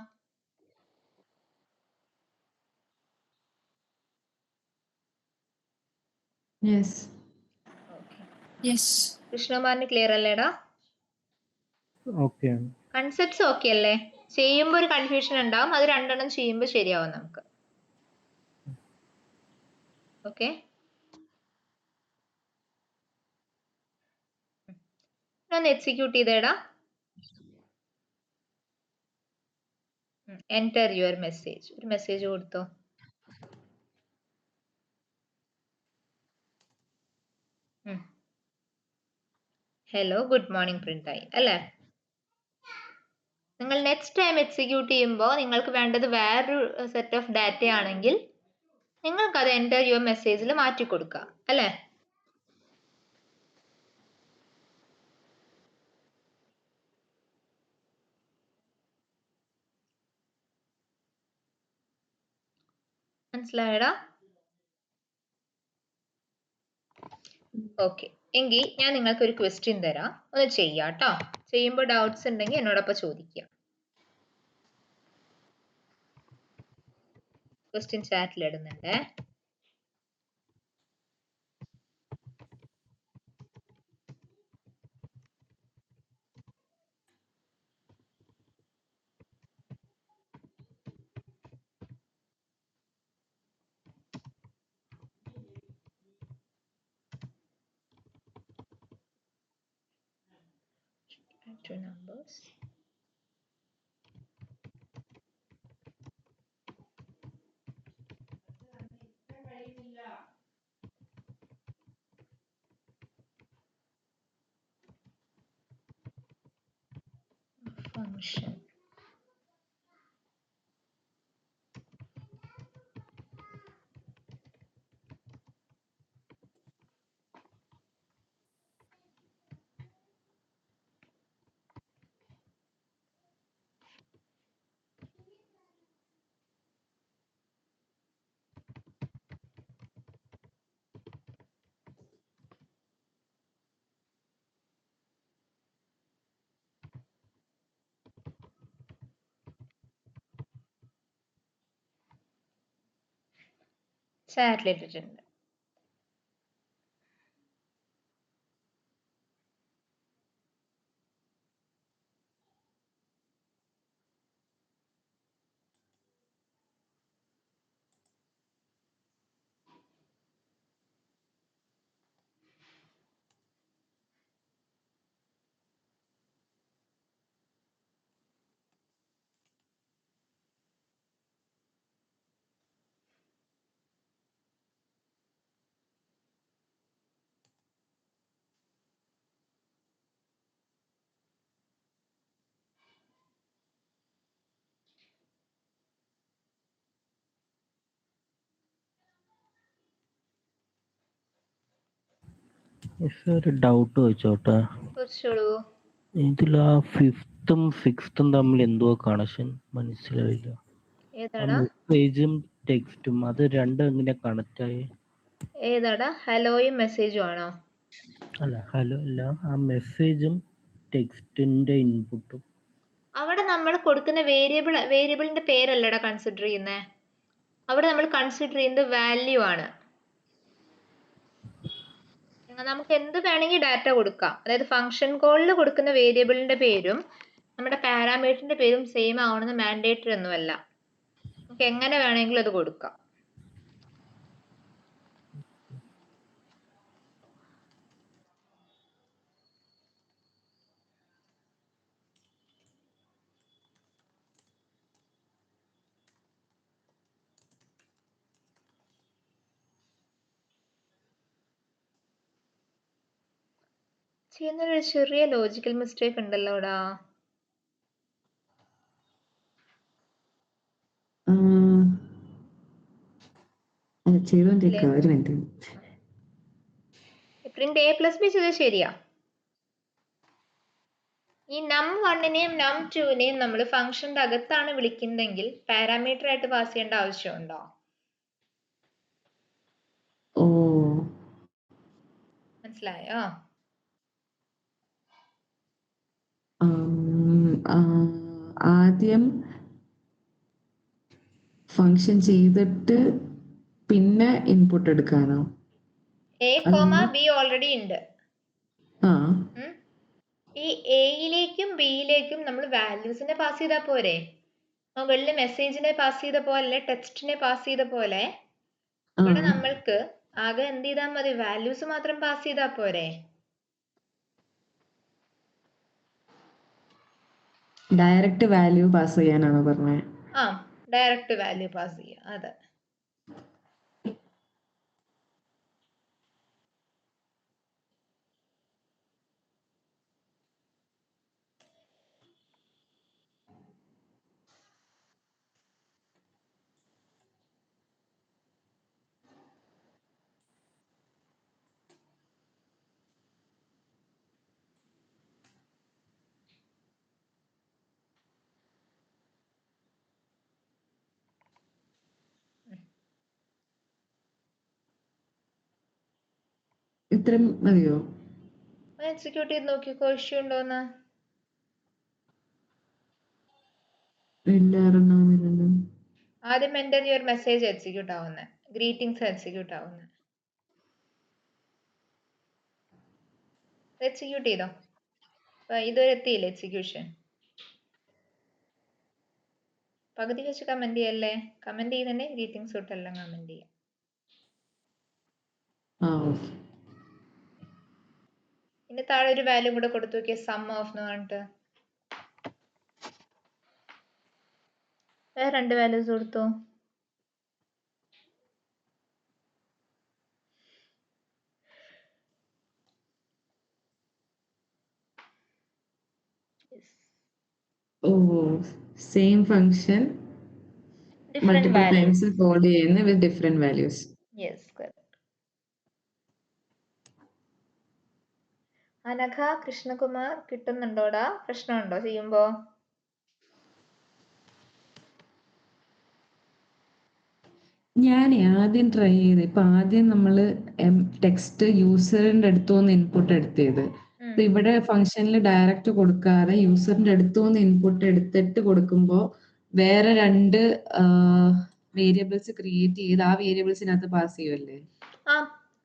കൃഷ്ണകുമാറിന് ക്ലിയർ അല്ലേടാ? കൺസെപ്റ്റ്സ് ഓക്കെ അല്ലേ? ചെയ്യുമ്പോ ഒരു കൺഫ്യൂഷൻ ഉണ്ടാവും, അത് 2 ചെയ്യുമ്പോ ശരിയാവും നമുക്ക്. ഓക്കെ. ഒന്ന് എക്സിക്യൂട്ട് ചെയ്തേടാ. Enter your message. ഒരു മെസ്സേജ് കൊടുത്തോ. ഹലോ ഗുഡ് മോർണിംഗ് പ്രിന്റ് ആയി അല്ലേ? നിങ്ങൾ നെക്സ്റ്റ് ടൈം എക്സിക്യൂട്ട് ചെയ്യുമ്പോൾ നിങ്ങൾക്ക് വേണ്ടത് വേറൊരു സെറ്റ് ഓഫ് ഡാറ്റ ആണെങ്കിൽ നിങ്ങൾക്ക് അത് എൻ്റർ യുവർ മെസ്സേജിൽ മാറ്റി കൊടുക്കാം അല്ലേ? മനസ്സിലായടാ? ഓക്കെ, എങ്കിൽ ഞാൻ നിങ്ങൾക്ക് ഒരു ക്വസ്റ്റ്യൻ തരാം, ഒന്ന് ചെയ്യാം കേട്ടോ. ചെയ്യുമ്പോൾ ഡൗട്ട്സ് ഉണ്ടെങ്കിൽ എന്നോടൊപ്പം ചോദിക്കുക. ക്വസ്റ്റ്യൻ ചാറ്റിൽ ഇടുന്നുണ്ട്. Two numbers. Function. ചാറ്റിൽ ഇട്ടിട്ടുണ്ട്. ഒരു ഡൗട്ട് ചോദിച്ചോട്ടെ. ചോദിച്ചോളൂ. ഇതിൽ ആ 5th ഉം 6th ഉം തമ്മിൽ എന്തോ കണക്ഷൻ മനസ്സിലായില്ല. ഏതാടാ? മെസ്സേജും ടെക്സ്റ്റും അത് രണ്ടും എങ്ങനെ കണക്ട് ആയി? ഏതാടാ? ഹലോയും മെസ്സേജും ആണോ? അല്ല, ഹലോ അല്ല, ആ മെസ്സേജും ടെക്സ്റ്റിന്റെ ഇൻപുട്ടും. അവിടെ നമ്മൾ കൊടുക്കുന്ന വേരിയബിളിന്റെ പേരല്ലടാ കൺസിഡർ ചെയ്യുന്നത്. അവിടെ നമ്മൾ കൺസിഡർ ചെയ്യുന്നത് വാല്യൂ ആണ്. നമുക്ക് എന്ത് വേണമെങ്കിൽ ഡാറ്റ കൊടുക്കാം. അതായത് ഫംഗ്ഷൻ കോളിൽ കൊടുക്കുന്ന വേരിയബിളിന്റെ പേരും നമ്മുടെ പാരാമീറ്ററിന്റെ പേരും സെയിം ആവണമെന്ന് മാൻഡേറ്ററി ഒന്നുമല്ല. നമുക്ക് എങ്ങനെ വേണമെങ്കിലും അത് കൊടുക്കാം. ചെയ്യുന്നൊരു ചെറിയ ലോജിക്കൽ മിസ്റ്റേക്ക് ഉണ്ടല്ലോടാ. ചെയ്തോണ്ടിരിക്കുക, ഒരു മിനിറ്റ്. പ്രിന്റ് A+B ചെയ്തത് ശരിയാ. ഈ num1നെയും num2നെയും നമ്മൾ ഫംഗ്ഷന്റെ അകത്താണ് വിളിക്കുന്നതെങ്കിൽ പാരാമീറ്റർ ആയിട്ട് പാസ് ചെയ്യേണ്ട ആവശ്യമുണ്ടോ? ഓ, മനസ്സിലായോ? ആദ്യം ഫങ്ഷൻ ചെയ്തിട്ട് പിന്നെ ഇൻപുട്ട് എടുക്കാനോ? A, B ഓൾറെഡി ഉണ്ട്. ആ, ഈ എയിലേക്കും ബിയിലേക്കും നമ്മൾ വാല്യൂസിനെ പാസ് ചെയ്താൽ പോരെ? മുകളിൽ മെസ്സേജിനെ പാസ് ചെയ്ത പോലെ, ടെക്സ്റ്റിനെ പാസ് ചെയ്ത പോലെ ഇവിടെ നമ്മൾക്ക് ആകെ എന്ത് ചെയ്താൽ മതി? വാല്യൂസ് മാത്രം പാസ് ചെയ്താൽ പോരെ? ഡയറക്റ്റ് വാല്യൂ പാസ് ചെയ്യാനാണോ പറഞ്ഞത്? ആ, ഡയറക്റ്റ് വാല്യൂ പാസ് ചെയ്യാം. അതെ. ഇത്രയും മതിയോ? എക്സിക്യൂട്ട് ചെയ്ത് നോക്കിക്കോ ഇഷ്യൂ ഉണ്ടോന്ന്. ഇല്ല, ഇറങ്ങാമില്ലല്ലോ. ആദ്യം എൻ്റെ ഒരു മെസ്സേജ് എക്സിക്യൂട്ട് ആവുന്നത്, ഗ്രീറ്റിംഗ്സ് എക്സിക്യൂട്ട് ആവുന്നത്. എക്സിക്യൂട്ട് ചെയ്തോ. ഇതുവരെ എത്തിയില്ല എക്സിക്യൂഷൻ. പകുതി വെച്ച് കമന്റ് ചെയ്യല്ലേ. കമന്റ് ചെയ്യുന്നുണ്ടെ ഗ്രീറ്റിംഗ്സ് തൊട്ടെല്ലാം കമന്റ് ചെയ്യാം. ഓക്കെ. ഇനി താഴെ ഒരു വാല്യൂ കൂടെ കൊടുത്തു നോക്കിയ സം ഓഫ് എന്ന് പറഞ്ഞിട്ട് വേറെ 2 വാല്യൂസ് കൊടുത്തോ. Oh, same function different multiple value. Times call ചെയ്യുന്ന with different values. Yes, correct. Anagha Krishnakumar കിട്ടുന്നുണ്ടോടാ? പ്രശ്നമുണ്ടോ ചെയ്യുമ്പോ? ഞാൻ ആദ്യം ട്രൈ ചെയ്ത്, ഇപ്പൊ ആദ്യം നമ്മള് ടെക്സ്റ്റ് യൂസറിന്റെ അടുത്തുനിന്ന് ഇൻപുട്ട് എടുത്തത്. അപ്പൊ ഇവിടെ ഫംഗ്ഷനിൽ ഡയറക്റ്റ് കൊടുക്കാതെ യൂസറിന്റെ അടുത്തുനിന്ന് ഇൻപുട്ട് എടുത്തിട്ട് കൊടുക്കുമ്പോൾ വേറെ 2 വേരിയബിൾസ് ക്രിയേറ്റ് ചെയ്ത് ആ വേരിയബിൾസിനകത്ത് പാസ് ചെയ്യുമല്ലേ? ആ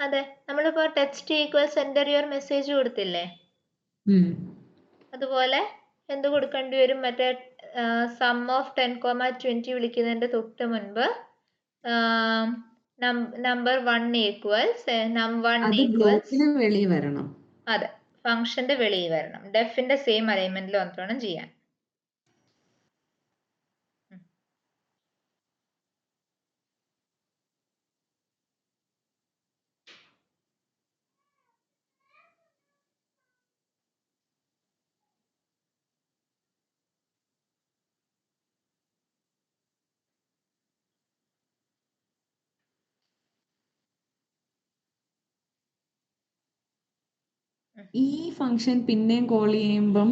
അതെ, നമ്മളിപ്പോ text equals enter your message കൊടുത്തില്ലേ, അതുപോലെ എന്ത് കൊടുക്കേണ്ടി വരും? മറ്റേ സം ഓഫ് 10,20 വിളിക്കുന്നതിന്റെ തൊട്ട് മുൻപ് നമ്പർ 1 ഈക്വൽസ് നം1 അത് ഈക്വൽസ്. ബ്ലോക്കിന് വെളിയിൽ വരണം. അതെ, ഫംഗ്ഷന്റെ വെളിയിൽ വരണം. ഡെഫിന്റെ സെയിം അലൈൻമെന്റിൽ വന്നിട്ട് വേണം ചെയ്യാൻ. ഈ ഫംഗ്ഷൻ പിന്നെയും കോൾ ചെയ്യുമ്പം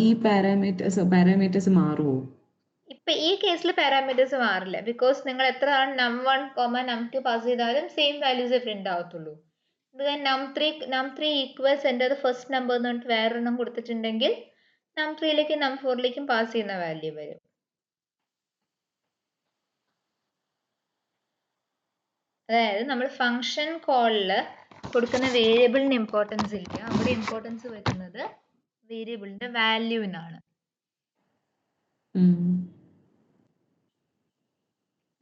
ഈ പാരാമീറ്റേഴ്സ് മാറുമോ? ഇപ്പൊ ഈ കേസിൽ പാരാമീറ്റേഴ്സ് മാറില്ല, ബിക്കോസ് നിങ്ങൾ എത്ര നം1, നം2 പാസ് ചെയ്താലും സെയിം വാല്യൂസ് പ്രിന്റ് ആവത്തുള്ളൂ. ഇത് നം3 ഈക്വൽസ് എൻ്റെ ഫസ്റ്റ് നമ്പർ എന്ന് പറഞ്ഞിട്ട് വേറൊരെണ്ണം കൊടുത്തിട്ടുണ്ടെങ്കിൽ നം3ലേക്കും നം4ലേക്കും പാസ് ചെയ്യുന്ന വാല്യൂ വരും. അതായത് നമ്മൾ ഫംഗ്ഷൻ കോളിൽ കൊടുക്കുന്ന വേരിയബിളിന് ഇമ്പോർട്ടൻസ് ഇല്ല, അവിടെ ഇമ്പോർട്ടൻസ് വരുന്നത് വേരിയബിളിന്റെ വാല്യൂവിനാണ്.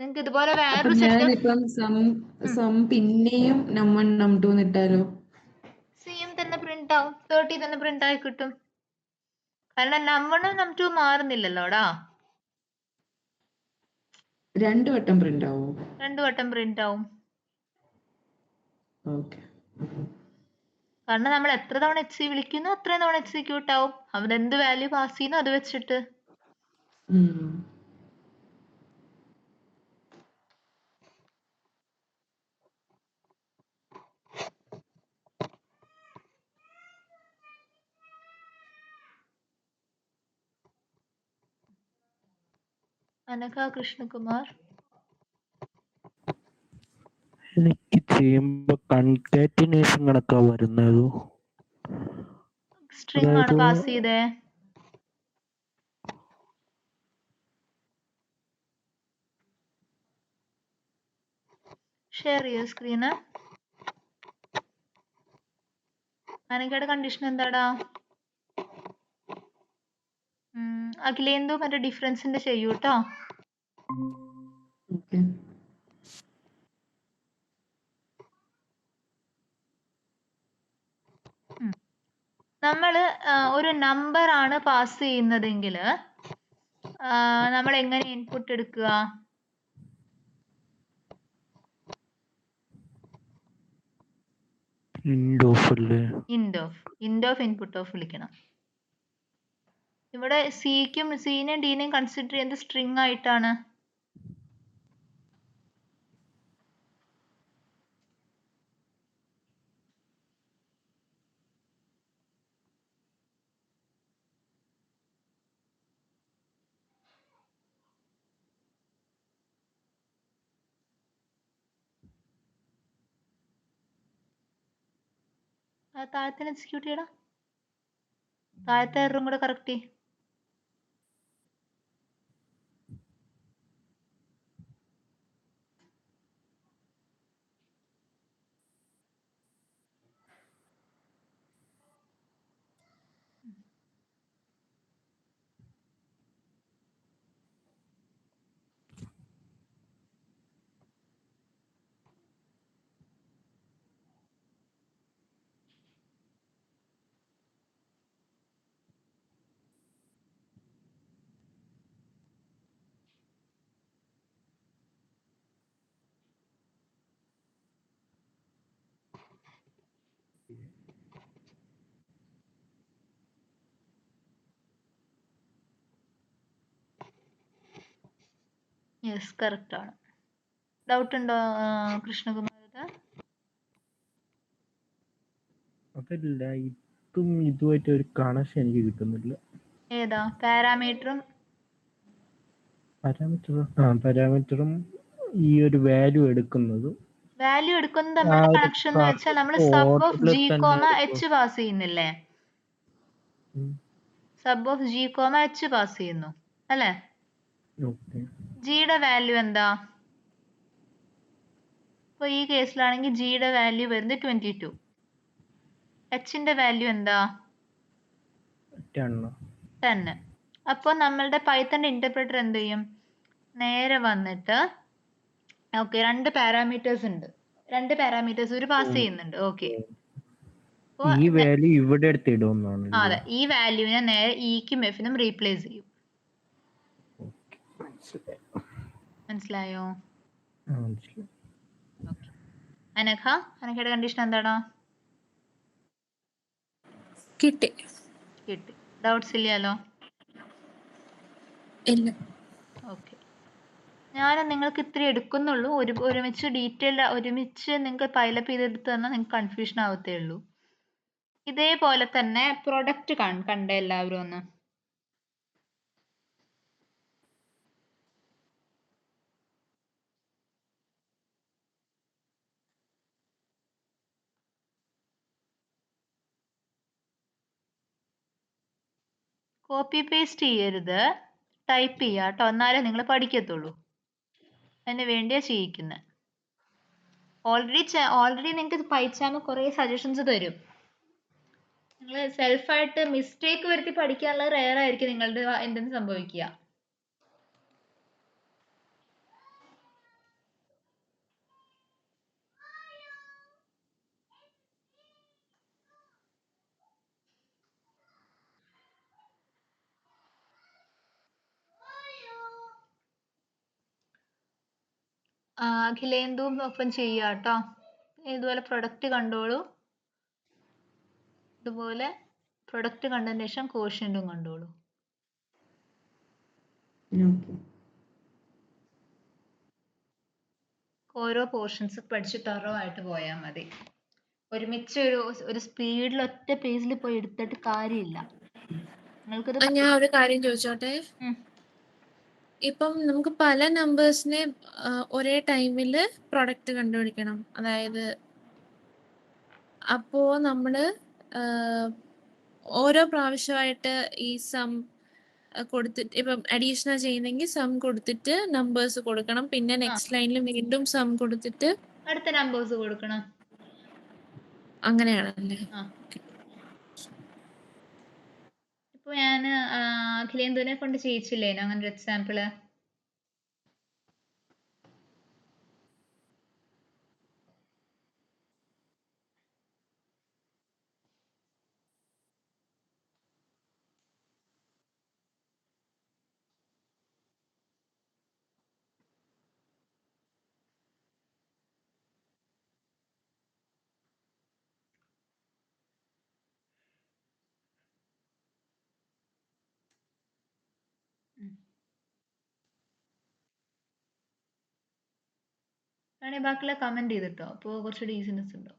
നിങ്ങൾക്ക് ഇതുപോലെ വേറൊരു ഞാനിപ്പം സം പിന്നെയും നം1 നം2 ഇട്ടാലോ? സെയിം തന്നെ പ്രിന്റ് ആവും, 30 തന്നെ പ്രിന്റ് ആയി കിട്ടും. കാരണം നം1 നം2 മാറുന്നില്ലല്ലോടാ. 2 വട്ടം പ്രിന്റ് ആവോ? 2 വട്ടം പ്രിന്റ് ആവും. ഓക്കെ. കാരണം നമ്മൾ എത്ര തവണ എച്ച് വിളിക്കുന്നു അത്രയും തവണ എക്സിക്യൂട്ട് ആവും. അവിടെ എന്ത് വാല്യൂ പാസ് ചെയ്യുന്നു അത് വെച്ചിട്ട്. അനഘ കൃഷ്ണകുമാർ, എനിക്ക് ചെയ്യുമ്പോ കൺകാറ്റിനേഷൻ കണക്കാ വരുന്നത്. സ്ട്രിംഗ് ആണ് പാസ് ചെയ്തേ. ഷെയർ ചെയ്യോ സ്ക്രീന്? അനഘയുടെ കണ്ടീഷൻ എന്താടാ? അഖിലേന്ദു മറ്റേ ഡിഫറൻസിന്റെ ചെയ്യൂട്ടോ. നമ്മൾ ഒരു നമ്പർ ആണ് പാസ് ചെയ്യുന്നതെങ്കിൽ നമ്മൾ എങ്ങനെ ഇൻപുട്ട് എടുക്കുക? ഇൻഡ് ഓഫ് ഇൻപുട്ട് ഓഫ് വിളിക്കണം. ഇവിടെ സിനെയും ഡിനെയും കൺസിഡർ ചെയ്യുന്നത് സ്ട്രിംഗ് ആയിട്ടാണ്. താഴത്തെ എക്സിക്യൂട്ട് ചെയ്യടാ. താഴത്തെ എററും കൂടെ കറക്റ്റ് ചെയ്യ്. യെസ്, കറക്റ്റ് ആണ്. ഡൗട്ട് ഉണ്ടോ കൃഷ്ണകുമാർ? അതല്ല, ഇതും ഇതുമായിട്ട് ഒരു കണക്ഷൻ എനിക്ക് കിട്ടുന്നില്ല. ഏതാ? പാരാമീറ്ററും പാരാമീറ്ററും ഈ ഒരു വാല്യൂ എടുക്കുന്നതും വാല്യൂ എടുക്കുന്നത് ആ നമ്മുടെ ഒരു കണക്ഷൻ എന്ന് വെച്ചാൽ നമ്മൾ സബ് ഓഫ് ഓർഡറിൽ ജി തന്നെ കോമ എച്ച് പാസ് ചെയ്യുന്നില്ലേ? Sub of G comma H pass ചെയ്യുന്നു അല്ലേ? ഓക്കെ. ജിയുടെ വാല്യൂ എന്താ? ഇപ്പൊ ഈ കേസിലാണെങ്കിൽ ജിയുടെ വാല്യൂ വരുന്നത് 22. എച്ചിന്റെ വാല്യൂ എന്താ? 10. അപ്പോൾ നമ്മളുടെ പൈത്തൺ ഇന്റർപ്രറ്റർ എന്ത് ചെയ്യും? നേരെ വന്നിട്ട് ഓക്കെ, രണ്ട് പാരാമീറ്റേഴ്സ് ഉണ്ട്, രണ്ട് പാരാമീറ്റേഴ്സ് ഒരു പാസ് ചെയ്യുന്നുണ്ട്. ഓക്കെ, ഈ വാല്യൂ ഇവിടെ എടുത്തിടുമെന്നാണ്. അതെ, ഈ വാല്യൂവിനെ നേരെ ഇക്കും എഫിനും റീപ്ലേസ് ചെയ്യും. മനസ്സിലായോ? ഓക്കെ. അനഘയുടെ കണ്ടീഷൻ എന്താണോ? കിട്ടി. ഡൗട്ട്സ് ഇല്ലല്ലോ? ഇല്ല. ഓക്കെ, ഞാൻ നിങ്ങൾക്ക് ഇത്ര എടുക്കുന്നുള്ളൂ. ഒരുമിച്ച് ഡീറ്റെയിൽഡ് ഒരുമിച്ച് നിങ്ങൾക്ക് പൈലപ്പ് ചെയ്തെടുത്ത് തന്നാൽ നിങ്ങൾക്ക് കൺഫ്യൂഷൻ ആവത്തേ ഉള്ളൂ. ഇതേപോലെ തന്നെ പ്രൊഡക്റ്റ് കണ്ടേ എല്ലാവരും ഒന്ന്. കോപ്പി പേസ്റ്റ് ചെയ്യരുത്, ടൈപ്പ് ചെയ്യുക കേട്ടോ, എന്നാലേ നിങ്ങൾ പഠിക്കത്തുള്ളൂ. അതിന് വേണ്ടിയാ ചെയ്യിക്കുന്നത്. ഓൾറെഡി നിങ്ങൾക്ക് പൈച്ചാമ കുറേ സജഷൻസ് തരും. നിങ്ങൾ സെൽഫായിട്ട് മിസ്റ്റേക്ക് വരുത്തി പഠിക്കാനുള്ളത് റെയർ ആയിരിക്കും നിങ്ങളുടെ എന്തെന്ന് സംഭവിക്കുക. അഖിലേന്ദുവും ഒപ്പം ചെയ്യുക കേട്ടോ. ഇതുപോലെ പ്രൊഡക്റ്റ് കണ്ടോളൂ. ഇതുപോലെ പ്രൊഡക്റ്റ് കണ്ടതിന് ശേഷം കോഷ്യന്റും കണ്ടോളൂ. ഓരോ പോർഷൻസ് പഠിച്ച് തറവായിട്ട് പോയാൽ മതി. ഒരുമിച്ച് ഒരു സ്പീഡിൽ ഒറ്റ പേജിൽ പോയി എടുത്തിട്ട് കാര്യമില്ല. നിങ്ങൾക്കത് ഞാൻ ഒരു കാര്യം ചോദിച്ചോട്ടെ? ഇപ്പം നമുക്ക് പല നമ്പേഴ്സിനെ ഒരേ ടൈമിൽ പ്രൊഡക്റ്റ് കണ്ടുപിടിക്കണം. അതായത് അപ്പോ നമ്മള് ഓരോ പ്രാവശ്യമായിട്ട് ഈ സം കൊടുത്തിട്ട്, ഇപ്പം അഡീഷണൽ ചെയ്യുന്നെങ്കിൽ സം കൊടുത്തിട്ട് നമ്പേഴ്സ് കൊടുക്കണം. പിന്നെ നെക്സ്റ്റ് ലൈനിൽ വീണ്ടും സം കൊടുത്തിട്ട് അടുത്ത നമ്പേഴ്സ് കൊടുക്കണം. അങ്ങനെയാണല്ലേ? ഇപ്പൊ ഞാൻ അഖിലേന്ദുവിനെ കൊണ്ട് ചെയ്യിച്ചില്ലേനോ അങ്ങനെ ഒരു എക്സാമ്പിള്? വേണേൽ ബാക്കിയുള്ള കമന്റ് ചെയ്തിട്ടോ, അപ്പോൾ കുറച്ചുകൂടി ഈസിനെസ് ഉണ്ടോ.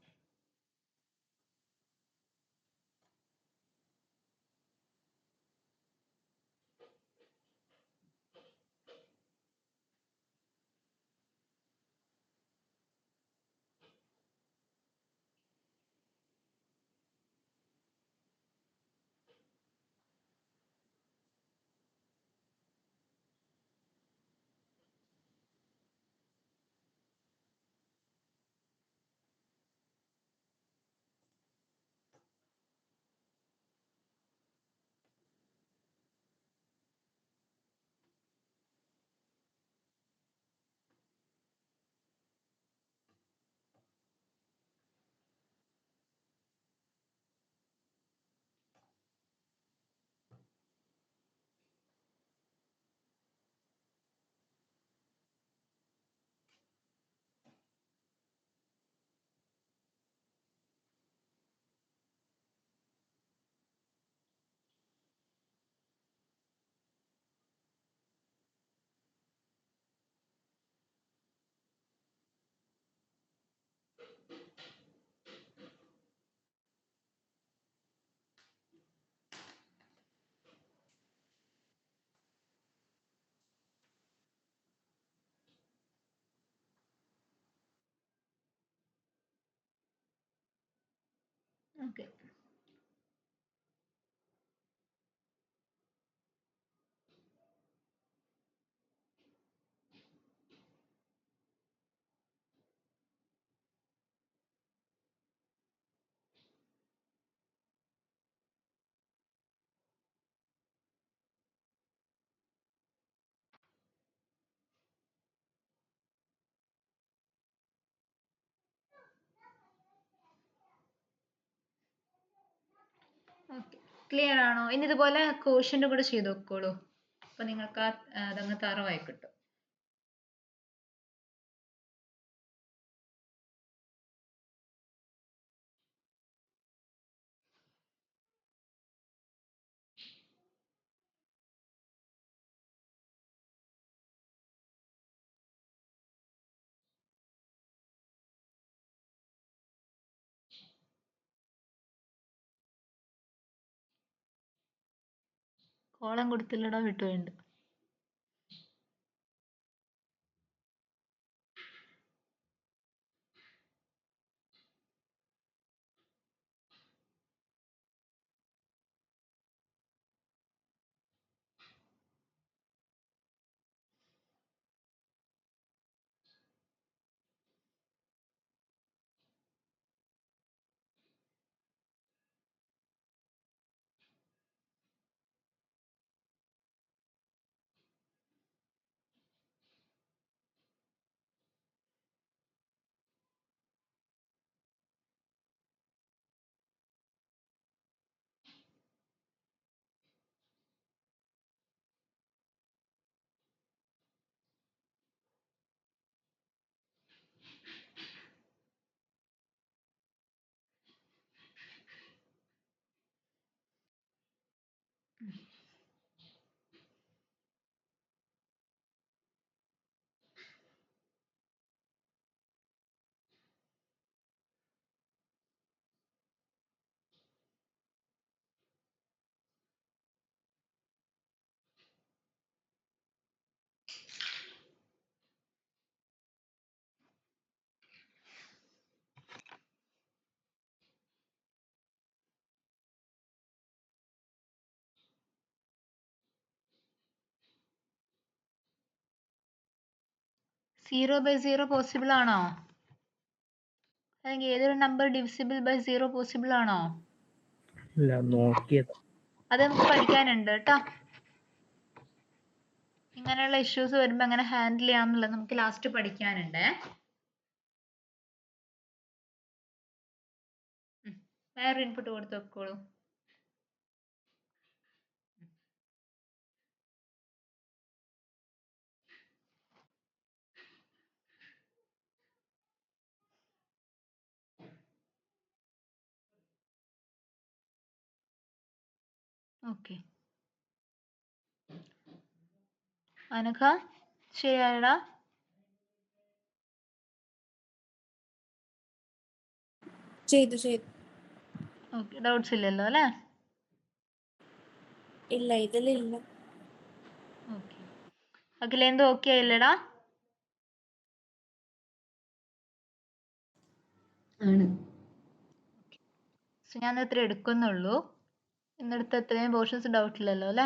ഓക്കെ. ഓക്കെ, ക്ലിയർ ആണോ? ഇനി ഇതുപോലെ കോഷ്യന്റ് കൂടെ ചെയ്ത് നോക്കോളൂ. അപ്പൊ നിങ്ങൾക്ക് അതങ്ങ് തറവായി കിട്ടും. കോളം കൊടുത്തില്ലടാ, വിട്ടുപോയിണ്ട്. സീറോ ബൈ സീറോ പോസിബിൾ ആണോ? അല്ലെങ്കിൽ ഏതൊരു number divisible by zero possible ആണോ? ഇല്ല, നോക്കിയതാ. അത് നമുക്ക് പഠിക്കാനുണ്ട് കേട്ടോ. ഇങ്ങനെയുള്ള ഇഷ്യൂസ് വരുമ്പോൾ എങ്ങനെ ഹാൻഡിൽ ചെയ്യാമെന്നുള്ളത് നമുക്ക് ലാസ്റ്റ് പഠിക്കാനുണ്ട്. വേറെ ഇൻപുട്ട് കൊടുത്ത് വെക്കോളൂ. ഓക്കെ, അനഘ ശരിയായടാ? ചെയ്തു. ഓക്കെ, ഡൗട്ട്സ് ഇല്ലല്ലോ അല്ലേ? ഇല്ല, ഇതിലില്ല. Okay, അഖിലേന്ദു okay ആയില്ലടാ? ആണ്. സോ ഞാൻ ഇത്ര എടുക്കുന്നുള്ളൂ. ഇന്നെടുത്ത് എത്രയും പോർഷൻസ് ഡൗട്ട് ഇല്ലല്ലോ അല്ലേ?